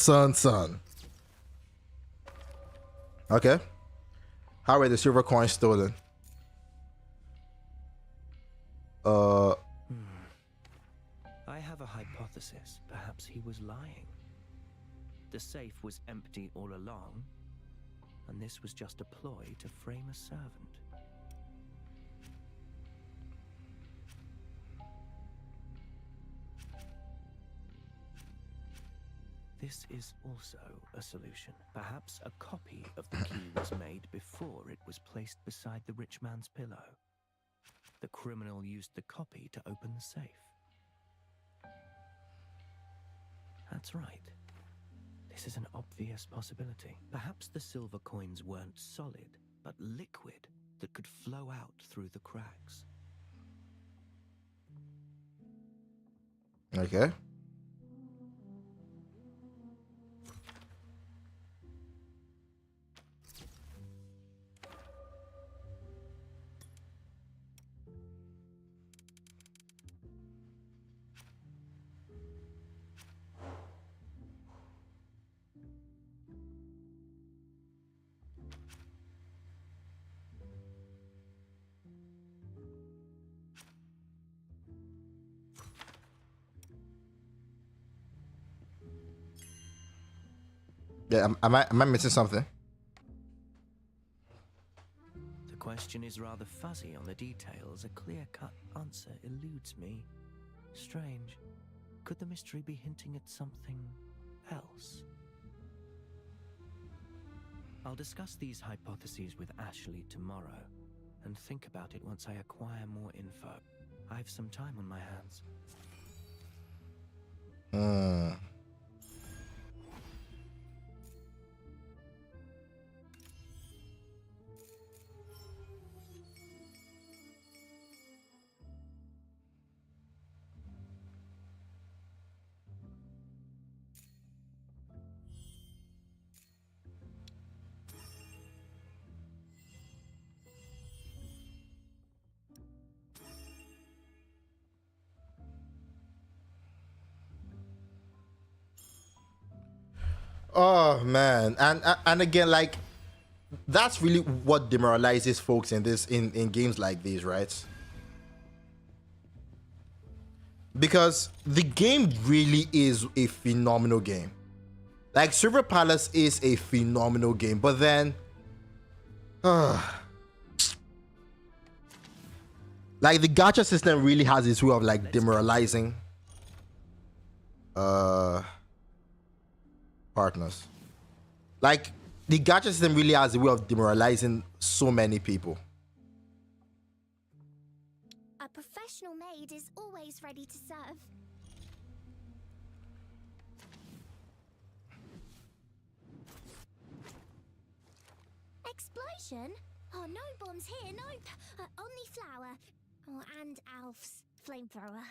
Okay. How were the silver coins stolen? I have a hypothesis. Perhaps he was lying. The safe was empty all along, and this was just a ploy to frame a servant. This is also a solution. Perhaps a copy of the key was made before it was placed beside the rich man's pillow. The criminal used the copy to open the safe. That's right. This is an obvious possibility. Perhaps the silver coins weren't solid, but liquid that could flow out through the cracks. Okay. Yeah, am I missing something? The question is rather fuzzy on the details. A clear-cut answer eludes me. Strange. Could the mystery be hinting at something else? I'll discuss these hypotheses with Ashley tomorrow, and think about it once I acquire more info. I have some time on my hands. Oh man, and again, like that's really what demoralizes folks in games like these, right? Because the game really is a phenomenal game. Like Silver Palace is a phenomenal game, but then like the gacha system really has its way of like demoralizing partners. Like the gacha system really has a way of demoralizing so many people. A professional maid is always ready to serve. Explosion? Oh, no bombs here, nope. Only flour. Oh, and Alf's flamethrower.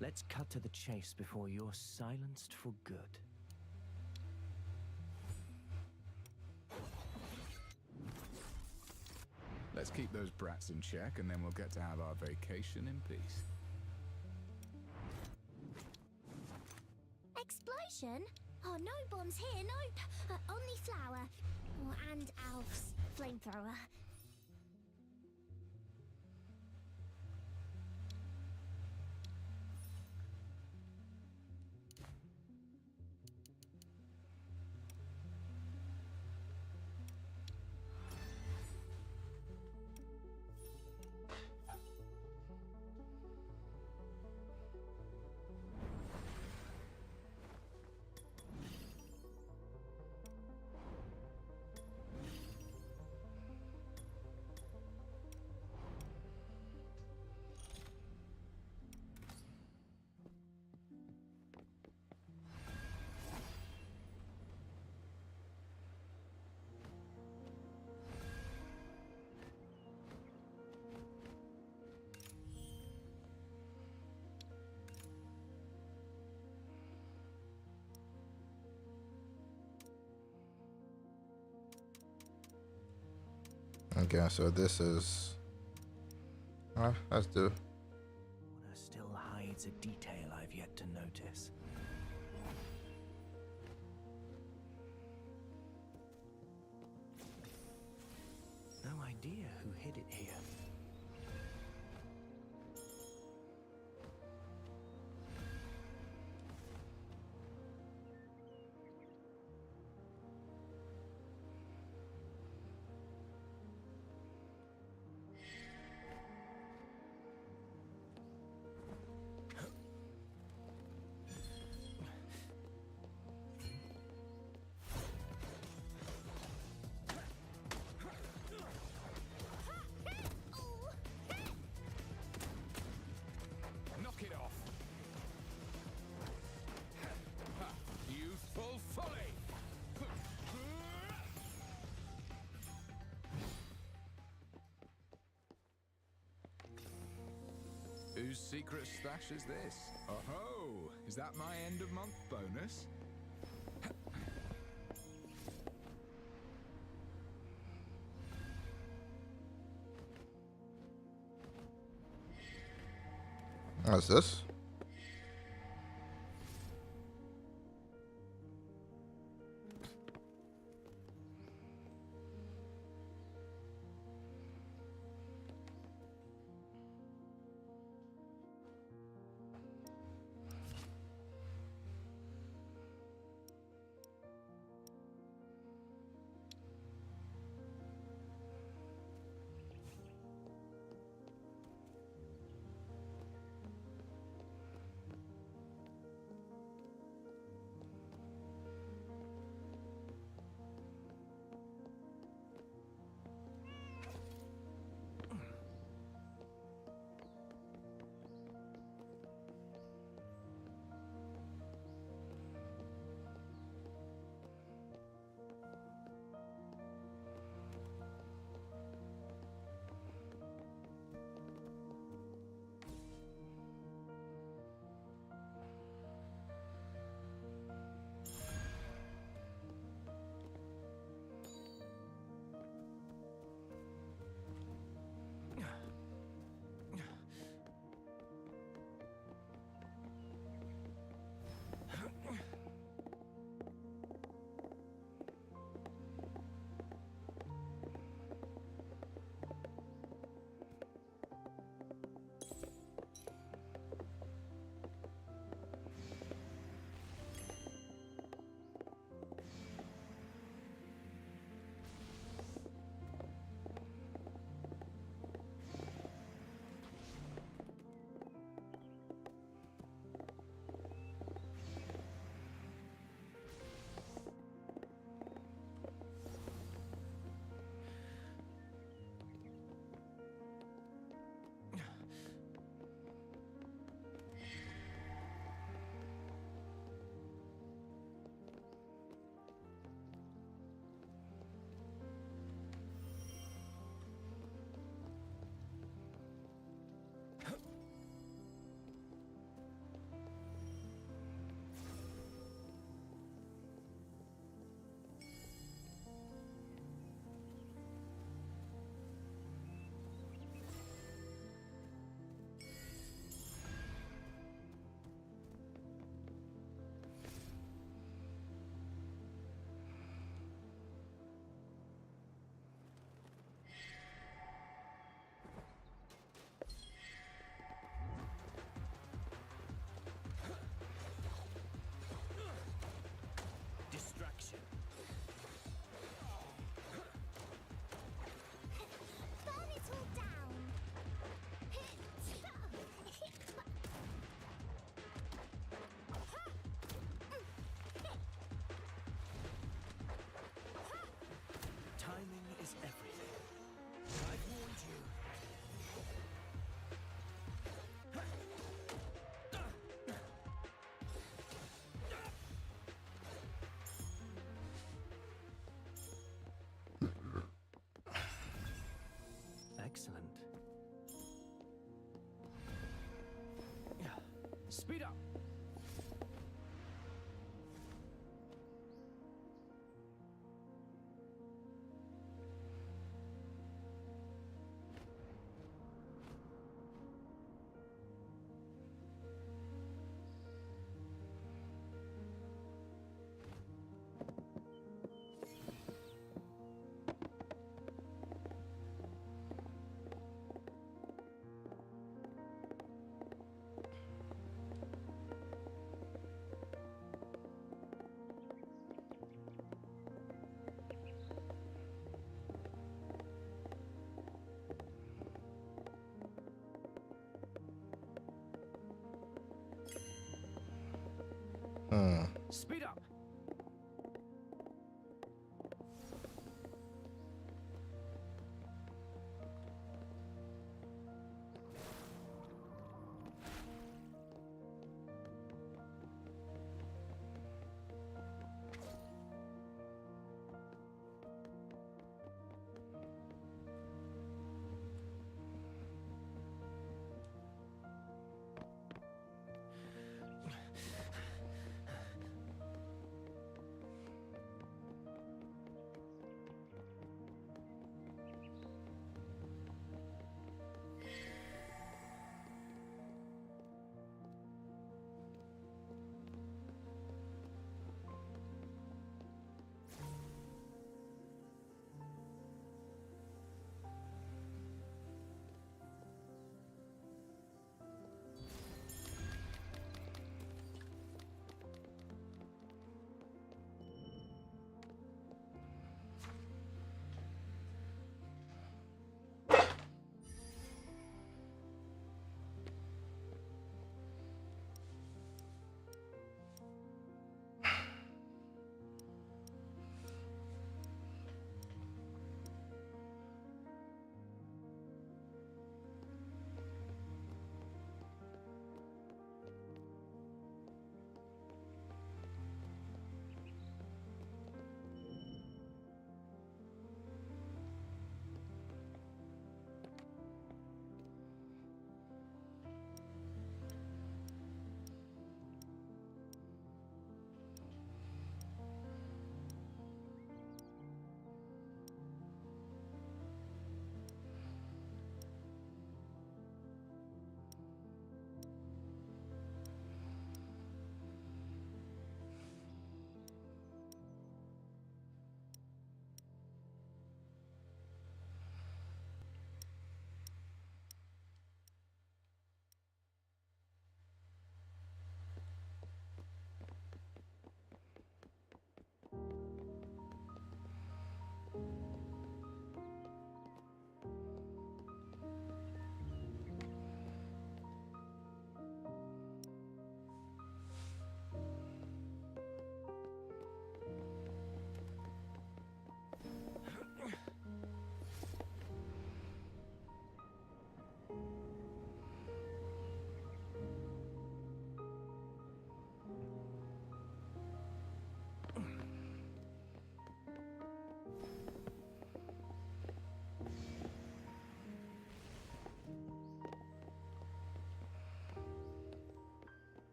Let's cut to the chase before you're silenced for good. Let's keep those brats in check, and then we'll get to have our vacation in peace. Explosion? Oh, no bombs here, nope. Only flour. Oh, and Alf's flamethrower. Okay, so this is let's do. There still hides a detail I've yet to notice. No idea who hid it here. Knock it off! Ha! Youthful folly! Whose secret stash is this? Oh-ho! Is that my end of month bonus? What's this? Speed up! Speed up!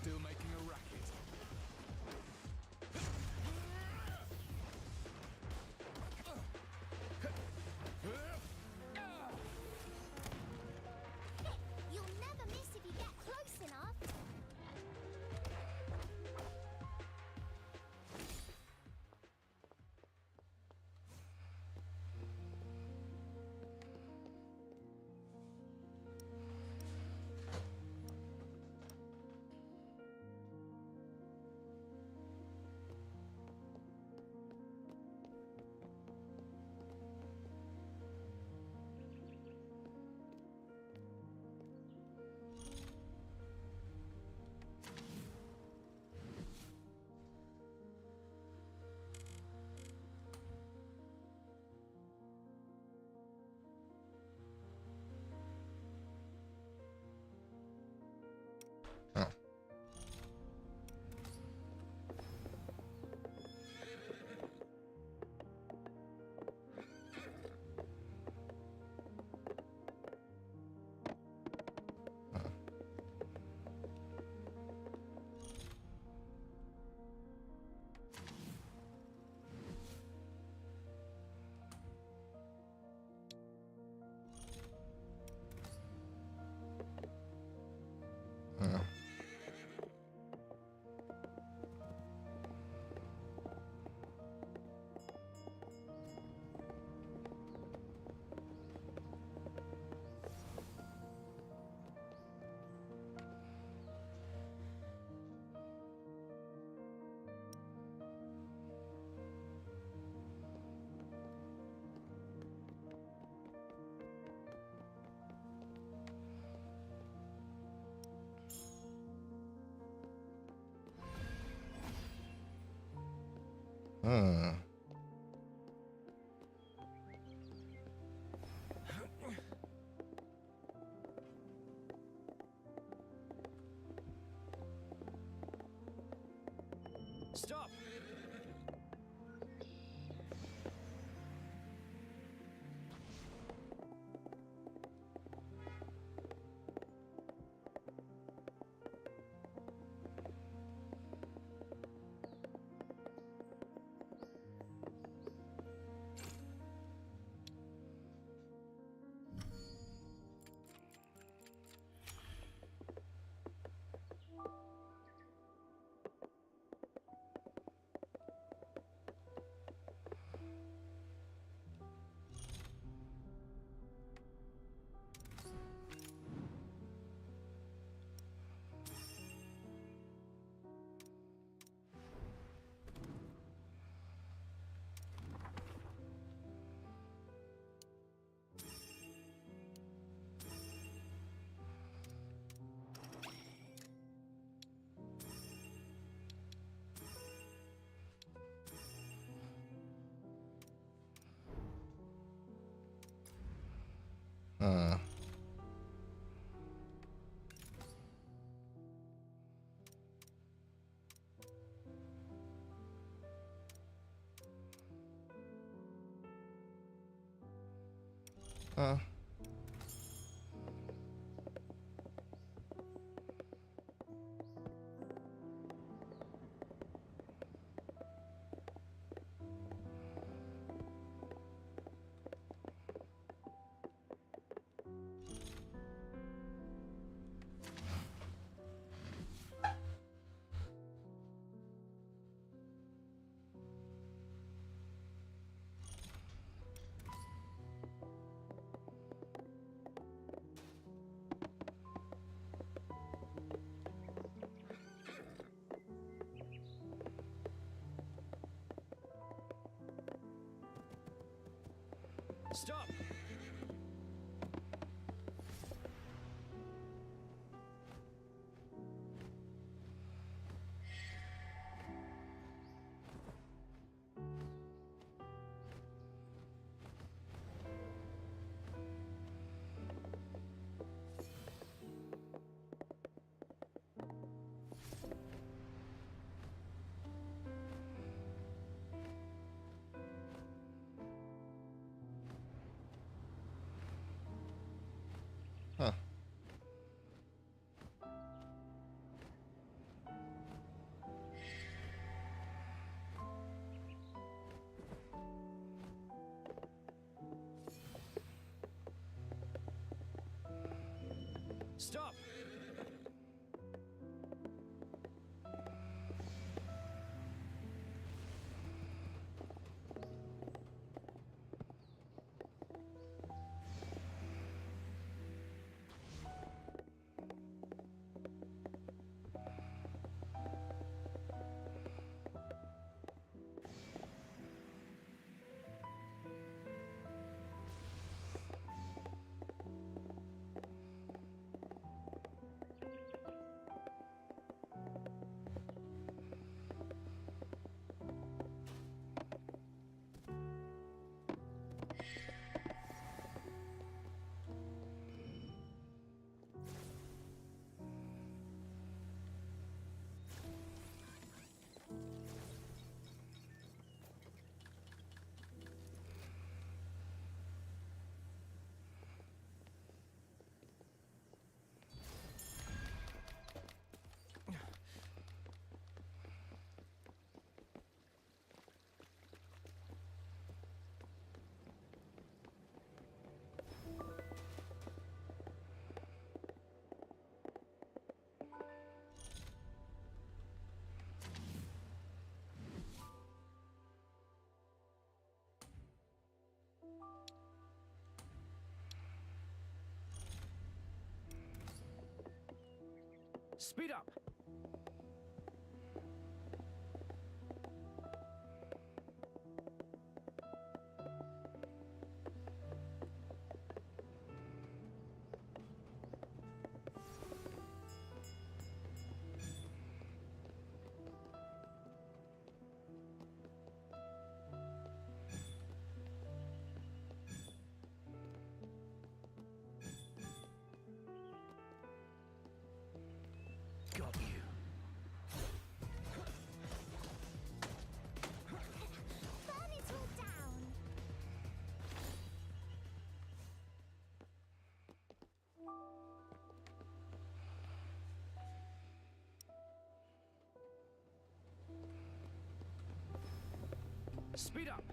Still making a racket. Hmm. Stop! Hmm. Stop! Huh. Stop! Speed up! Speed up!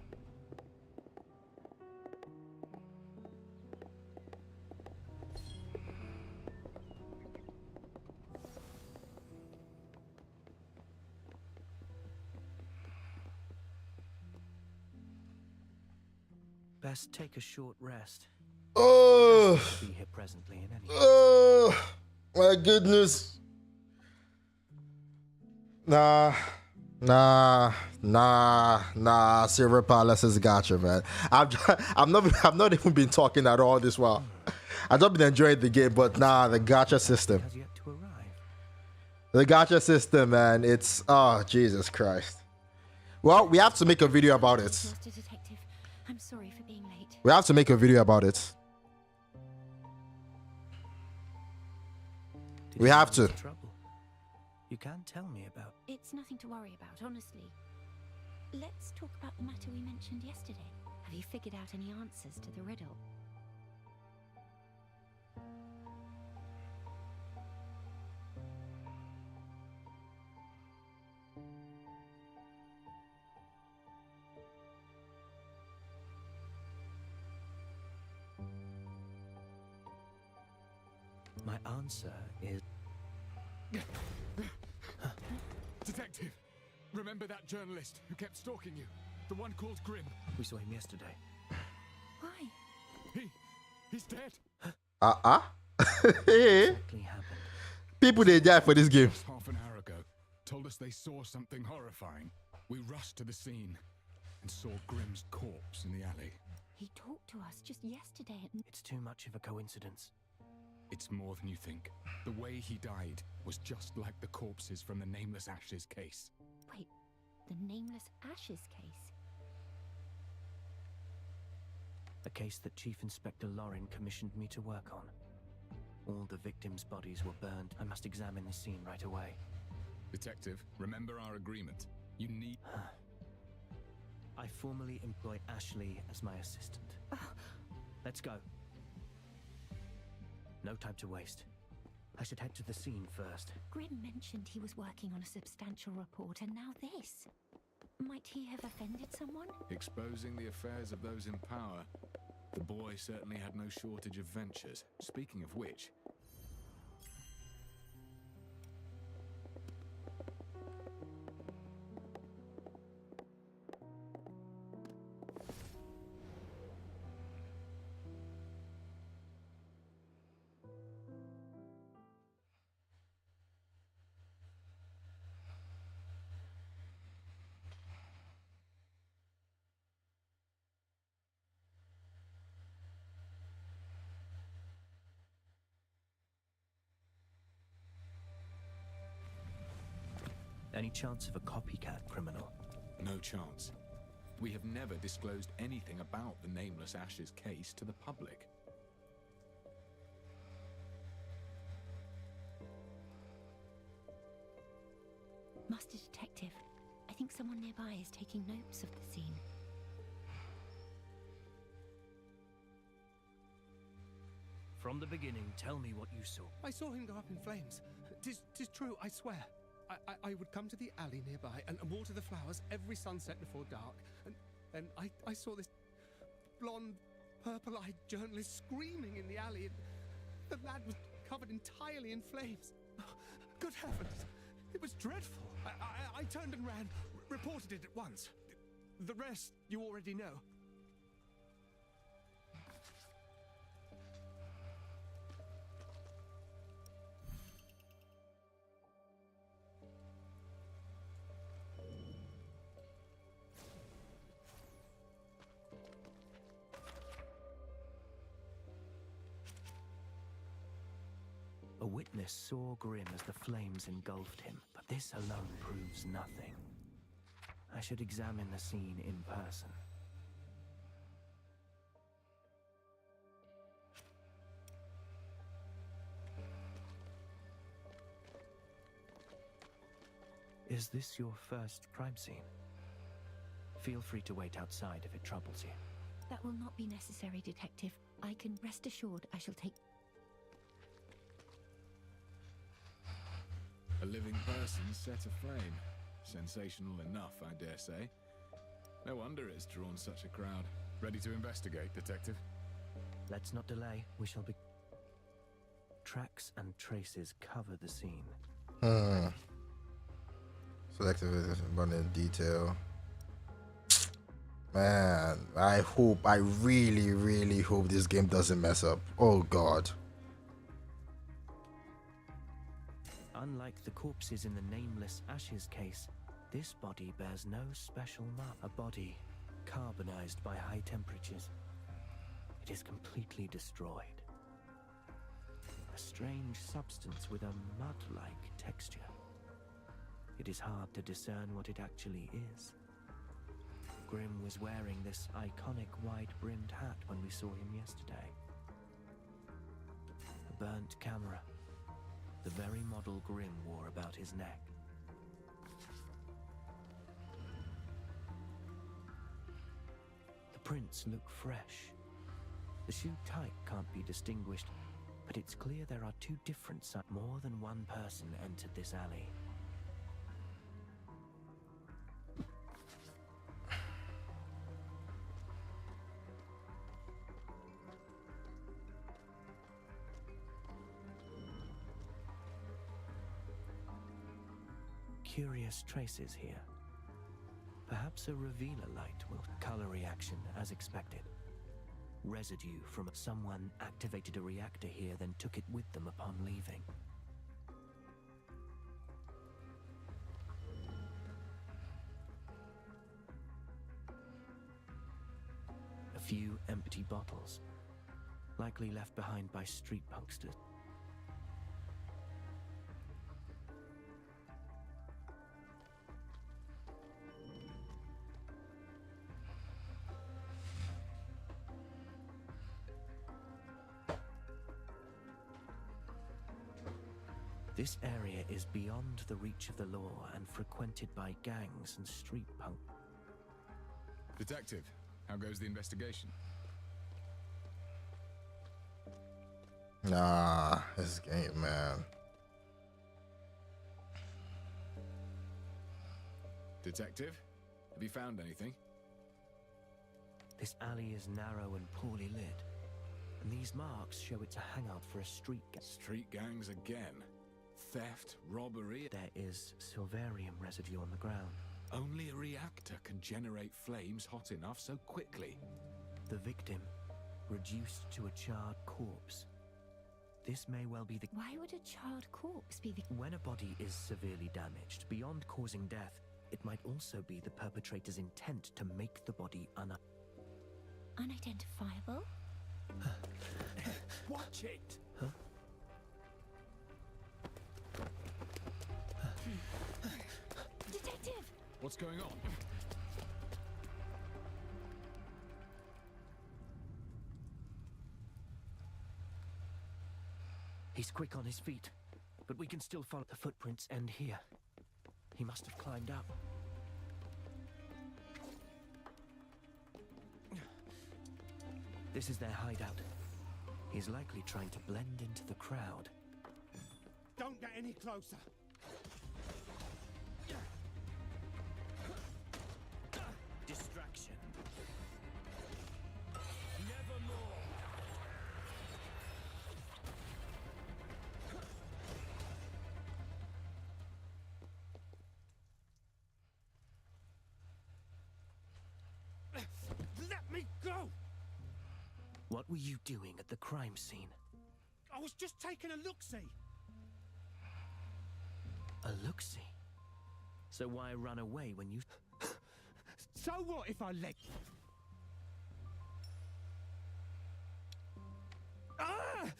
Best take a short rest. Oh, Be here presently in any oh, my goodness. Nah, Silver Palace is Gaccha, man. I've not even been talking at all this while. I've just been enjoying the game, but nah, the Gaccha system. The Gaccha system, man. It's Jesus Christ. Well, we have to make a video about it. Master Detective, I'm sorry for being late. We have to make a video about it. We have to. trouble. You can tell me about. It's nothing to worry about, honestly. Let's talk about the matter we mentioned yesterday. Have you figured out any answers to the riddle? My answer is. Detective, remember that journalist who kept stalking you? The one called Grimm? We saw him yesterday. Why? He's dead. Exactly happened. People they die for this game. Just half an hour ago, told us they saw something horrifying. We rushed to the scene and saw Grimm's corpse in the alley. He talked to us just yesterday at... It's too much of a coincidence. It's more than you think. The way he died was just like the corpses from the Nameless Ashes case. Wait, the Nameless Ashes case? A case that Chief Inspector Lorin commissioned me to work on. All the victims' bodies were burned. I must examine the scene right away. Detective, remember our agreement. You need... I formally employ Ashley as my assistant. Let's go. No time to waste. I should head to the scene first. Grimm mentioned he was working on a substantial report, and now this. Might he have offended someone? Exposing the affairs of those in power. The boy certainly had no shortage of ventures. Speaking of which... Any chance of a copycat criminal? No chance. We have never disclosed anything about the Nameless Ashes case to the public. Master Detective, I think someone nearby is taking notes of the scene. From the beginning, tell me what you saw. I saw him go up in flames. Tis true, I swear. I would come to the alley nearby and water the flowers every sunset before dark. And I saw this blonde, purple-eyed journalist screaming in the alley. The lad was covered entirely in flames. Good heavens! It was dreadful. I turned and ran, reported it at once. The rest you already know. A witness saw Grimm as the flames engulfed him, but this alone proves nothing. I should examine the scene in person. Is this your first crime scene? Feel free to wait outside if it troubles you. That will not be necessary, Detective. I can rest assured I shall take... A living person set aflame. Sensational enough, I dare say. No wonder it's drawn such a crowd. Ready to investigate, Detective? Let's not delay. We shall be... Tracks and traces cover the scene. Selective abundant detail. Man, I really, really hope this game doesn't mess up. Oh God. Unlike the corpses in the Nameless Ashes case, this body bears no special mark. A body carbonized by high temperatures. It is completely destroyed. A strange substance with a mud-like texture. It is hard to discern what it actually is. Grimm was wearing this iconic wide-brimmed hat when we saw him yesterday. A burnt camera. The very model Grimm wore about his neck. The prints look fresh. The shoe type can't be distinguished, but it's clear there are two different sides. More than one person entered this alley. Curious traces here. Perhaps a revealer light will color reaction as expected. Residue from someone activated a reactor here, then took it with them upon leaving. A few empty bottles, likely left behind by street punksters. This area is beyond the reach of the law and frequented by gangs and street punk. Detective, how goes the investigation? Nah, this game, man. Detective, have you found anything? This alley is narrow and poorly lit, and these marks show it's a hangout for a street gang. Street gangs again? Theft, robbery. There is silverium residue on the ground. Only a reactor can generate flames hot enough so quickly. The victim, reduced to a charred corpse. This may well be the... Why would a charred corpse be the... When a body is severely damaged, beyond causing death, it might also be the perpetrator's intent to make the body unidentifiable? Watch it! Huh? Detective! What's going on? He's quick on his feet, but we can still follow. The footprints end here. He must have climbed up. This is their hideout. He's likely trying to blend into the crowd. Don't get any closer! Distraction. Nevermore! Let me go! What were you doing at the crime scene? I was just taking a look-see. A look-see? So why run away when you... So what if I let... Ah!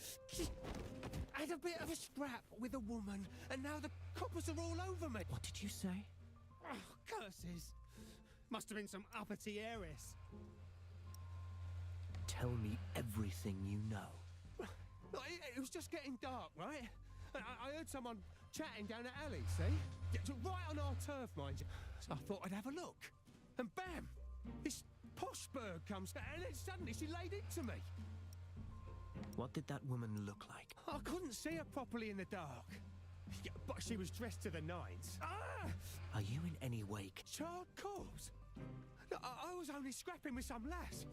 I had a bit of a scrap with a woman, and now the coppers are all over me. What did you say? Oh, curses. Must have been some uppity heiress. Tell me everything you know. It was just getting dark, right? I heard someone chatting down the alley, see? Right on our turf, mind you. So I thought I'd have a look. And bam! This posh bird comes, and then suddenly she laid into me. What did that woman look like? I couldn't see her properly in the dark. Yeah, but she was dressed to the nines. Ah! Are you in any way... Charred corpse? I was only scrapping with some lass.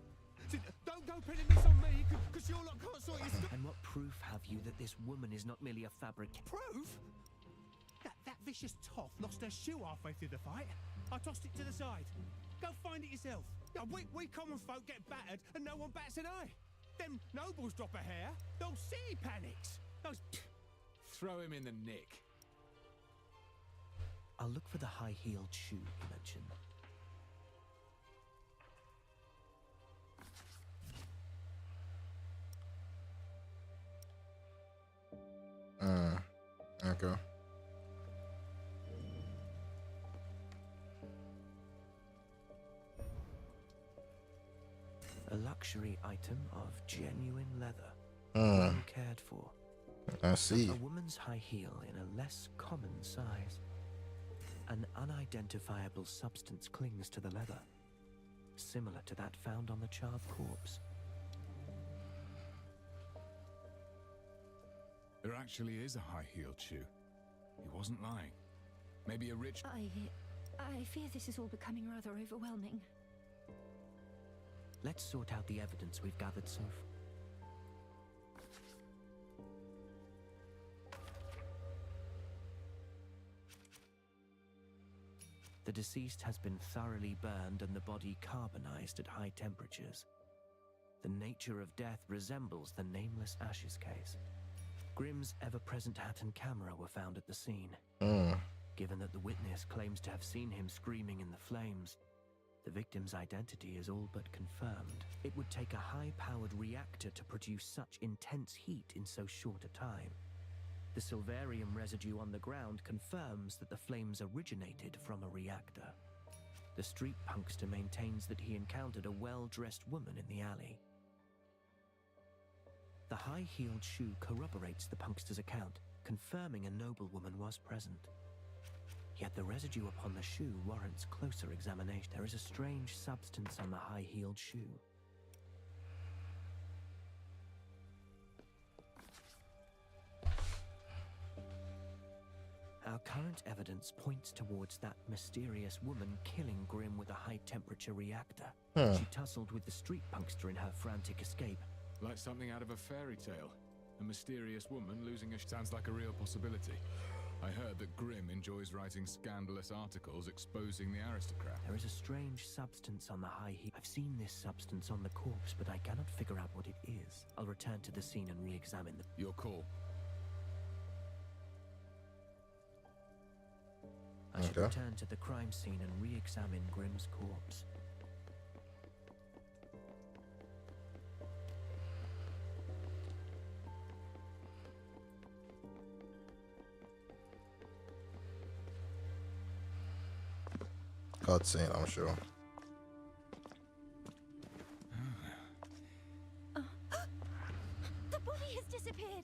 So don't go pinning this on me, because you lot can't sort your stuff. And what proof have you that this woman is not merely a fabric? Proof? That vicious toff lost her shoe halfway through the fight. I tossed it to the side. Go find it yourself. We common folk get battered and no one bats an eye. Them nobles drop a hair, the whole city panics. Those... Throw him in the nick. I'll look for the high-heeled shoe you mentioned. Okay. A luxury item of genuine leather. Hmm. Well cared for. I see. A woman's high heel in a less common size. An unidentifiable substance clings to the leather, similar to that found on the charred corpse. There actually is a high-heeled shoe. He wasn't lying. Maybe a rich... I fear this is all becoming rather overwhelming. Let's sort out the evidence we've gathered so far. The deceased has been thoroughly burned and the body carbonized at high temperatures. The nature of death resembles the nameless ashes case. Grimm's ever-present hat and camera were found at the scene. Given that the witness claims to have seen him screaming in the flames, the victim's identity is all but confirmed. It would take a high-powered reactor to produce such intense heat in so short a time. The silverium residue on the ground confirms that the flames originated from a reactor. The street punkster maintains that he encountered a well-dressed woman in the alley. The high-heeled shoe corroborates the punkster's account, confirming a noblewoman was present. Yet the residue upon the shoe warrants closer examination. There is a strange substance on the high-heeled shoe. Our current evidence points towards that mysterious woman killing Grimm with a high-temperature reactor. She tussled with the street punkster in her frantic escape. Like something out of a fairy tale. A mysterious woman losing a... Sounds like a real possibility. I heard that Grimm enjoys writing scandalous articles exposing the aristocrat. There is a strange substance on the high heel. I've seen this substance on the corpse, but I cannot figure out what it is. I'll return to the scene and re-examine the... Your call. I should return to the crime scene and re-examine Grimm's corpse. Cutscene, I'm sure. The body has disappeared.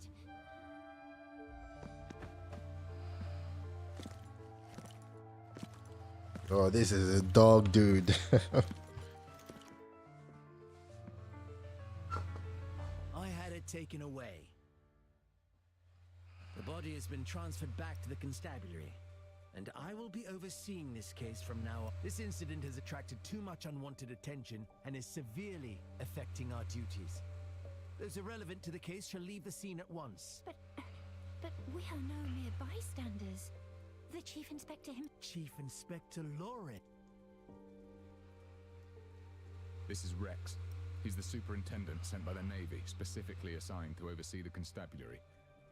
Oh, this is a dog, dude. I had it taken away. The body has been transferred back to the constabulary, and I will be overseeing this case from now on. This incident has attracted too much unwanted attention and is severely affecting our duties. Those irrelevant to the case shall leave the scene at once. But we are no mere bystanders. The Chief Inspector Chief Inspector Lauren. This is Rex. He's the superintendent sent by the Navy, specifically assigned to oversee the constabulary.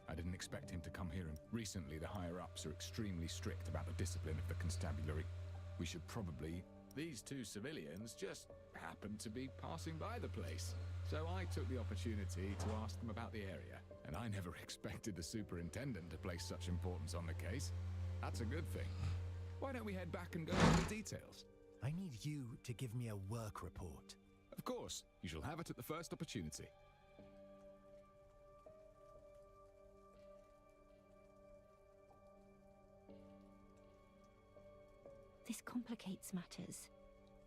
I didn't expect him to come here. Recently, the higher-ups are extremely strict about the discipline of the constabulary. We should probably... These two civilians just happened to be passing by the place. So I took the opportunity to ask them about the area. And I never expected the superintendent to place such importance on the case. That's a good thing. Why don't we head back and go into the details? I need you to give me a work report. Of course. You shall have it at the first opportunity. This complicates matters.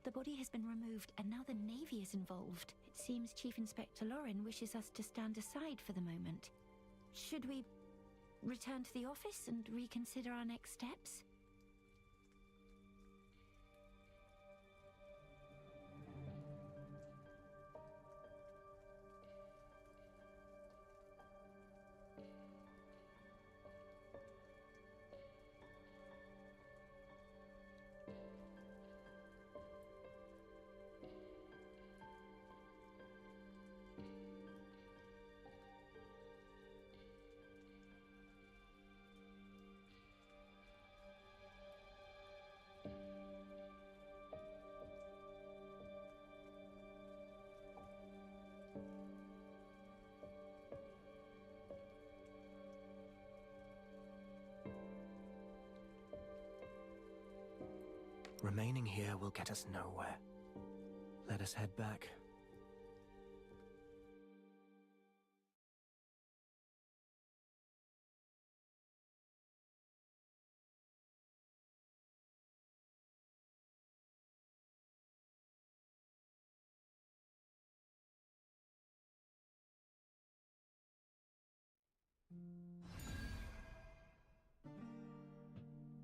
The body has been removed and now the Navy is involved. It seems Chief Inspector Lauren wishes us to stand aside for the moment. Should we return to the office and reconsider our next steps? Remaining here will get us nowhere. Let us head back.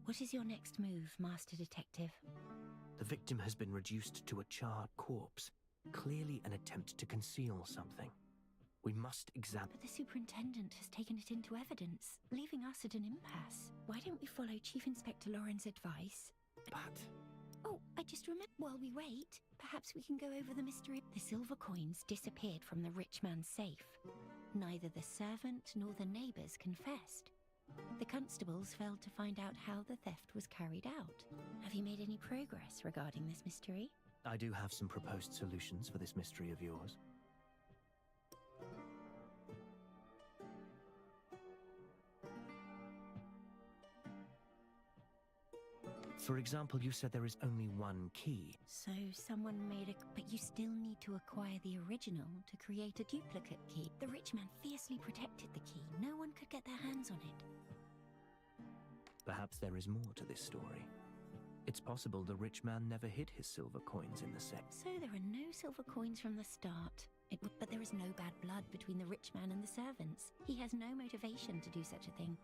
What is your next move, Master Detective? The victim has been reduced to a charred corpse, clearly an attempt to conceal something. We must examine. But the superintendent has taken it into evidence, leaving us at an impasse. Why don't we follow Chief Inspector Lauren's advice? But... Oh, I just remembered. While we wait, perhaps we can go over the mystery. The silver coins disappeared from the rich man's safe. Neither the servant nor the neighbors confessed. The constables failed to find out how the theft was carried out. Have you made any progress regarding this mystery? I do have some proposed solutions for this mystery of yours. For example, you said there is only one key. So someone made a... But you still need to acquire the original to create a duplicate key. The rich man fiercely protected the key. No one could get their hands on it. Perhaps there is more to this story. It's possible the rich man never hid his silver coins in the safe. So there are no silver coins from the start. But there is no bad blood between the rich man and the servants. He has no motivation to do such a thing.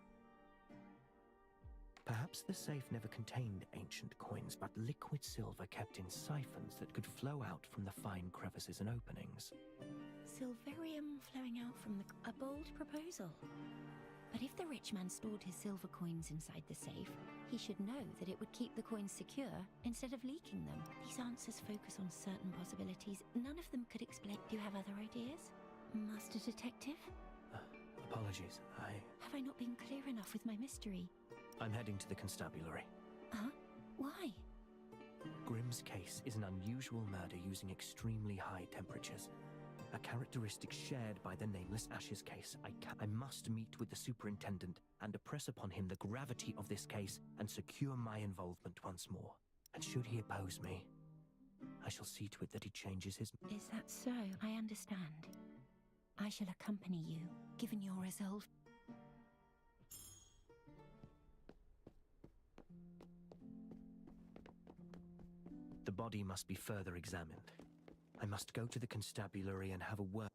Perhaps the safe never contained ancient coins, but liquid silver kept in siphons that could flow out from the fine crevices and openings. Silverium flowing out from the... A bold proposal. But if the rich man stored his silver coins inside the safe, he should know that it would keep the coins secure instead of leaking them. These answers focus on certain possibilities. None of them could explain... Do you have other ideas? Master Detective? Apologies, Have I not been clear enough with my mystery? I'm heading to the constabulary. Huh? Why? Grimm's case is an unusual murder using extremely high temperatures. A characteristic shared by the Nameless Ashes case. I must meet with the superintendent and impress upon him the gravity of this case and secure my involvement once more. And should he oppose me, I shall see to it that he changes his... Is that so? I understand. I shall accompany you, given your resolve. The body must be further examined. I must go to the constabulary and have a word.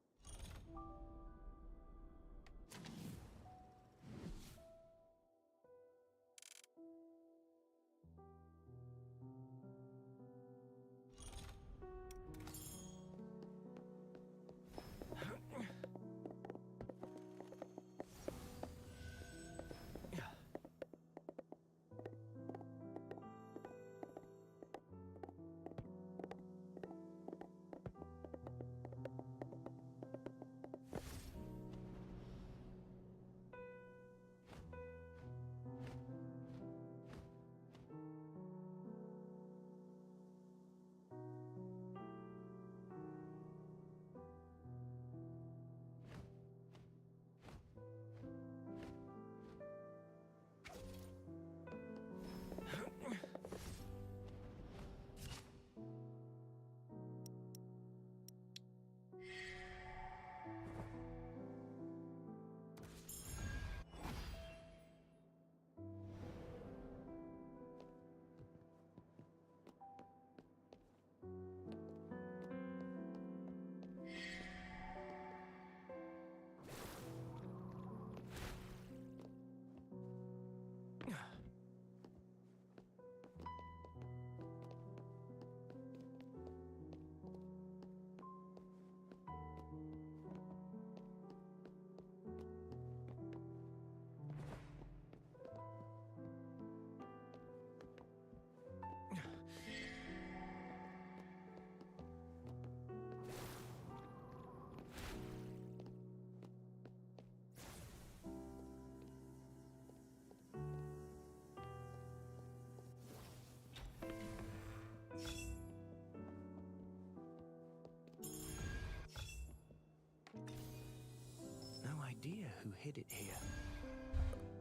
Idea who hid it here.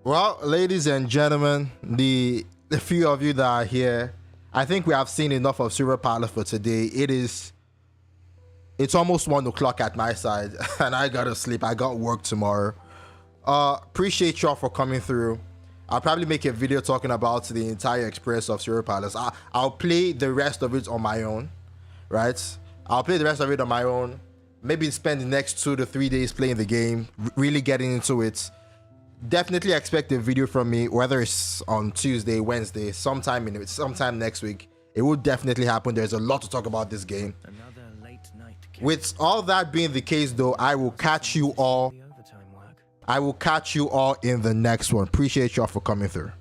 Well, ladies and gentlemen, the few of you that are here, I think we have seen enough of Silver Palace for today. It's almost 1 o'clock at my side, and I gotta sleep. I got work tomorrow. Appreciate y'all for coming through. I'll probably make a video talking about the entire experience of Silver Palace. I'll play the rest of it on my own, right? I'll play the rest of it on my own. Maybe spend the next 2 to 3 days playing the game, really getting into it. Definitely expect a video from me, whether it's on Tuesday, Wednesday, sometime next week. It will definitely happen. There's a lot to talk about this game. Another late night. With all that being the case, though, I will catch you all in the next one. Appreciate y'all for coming through.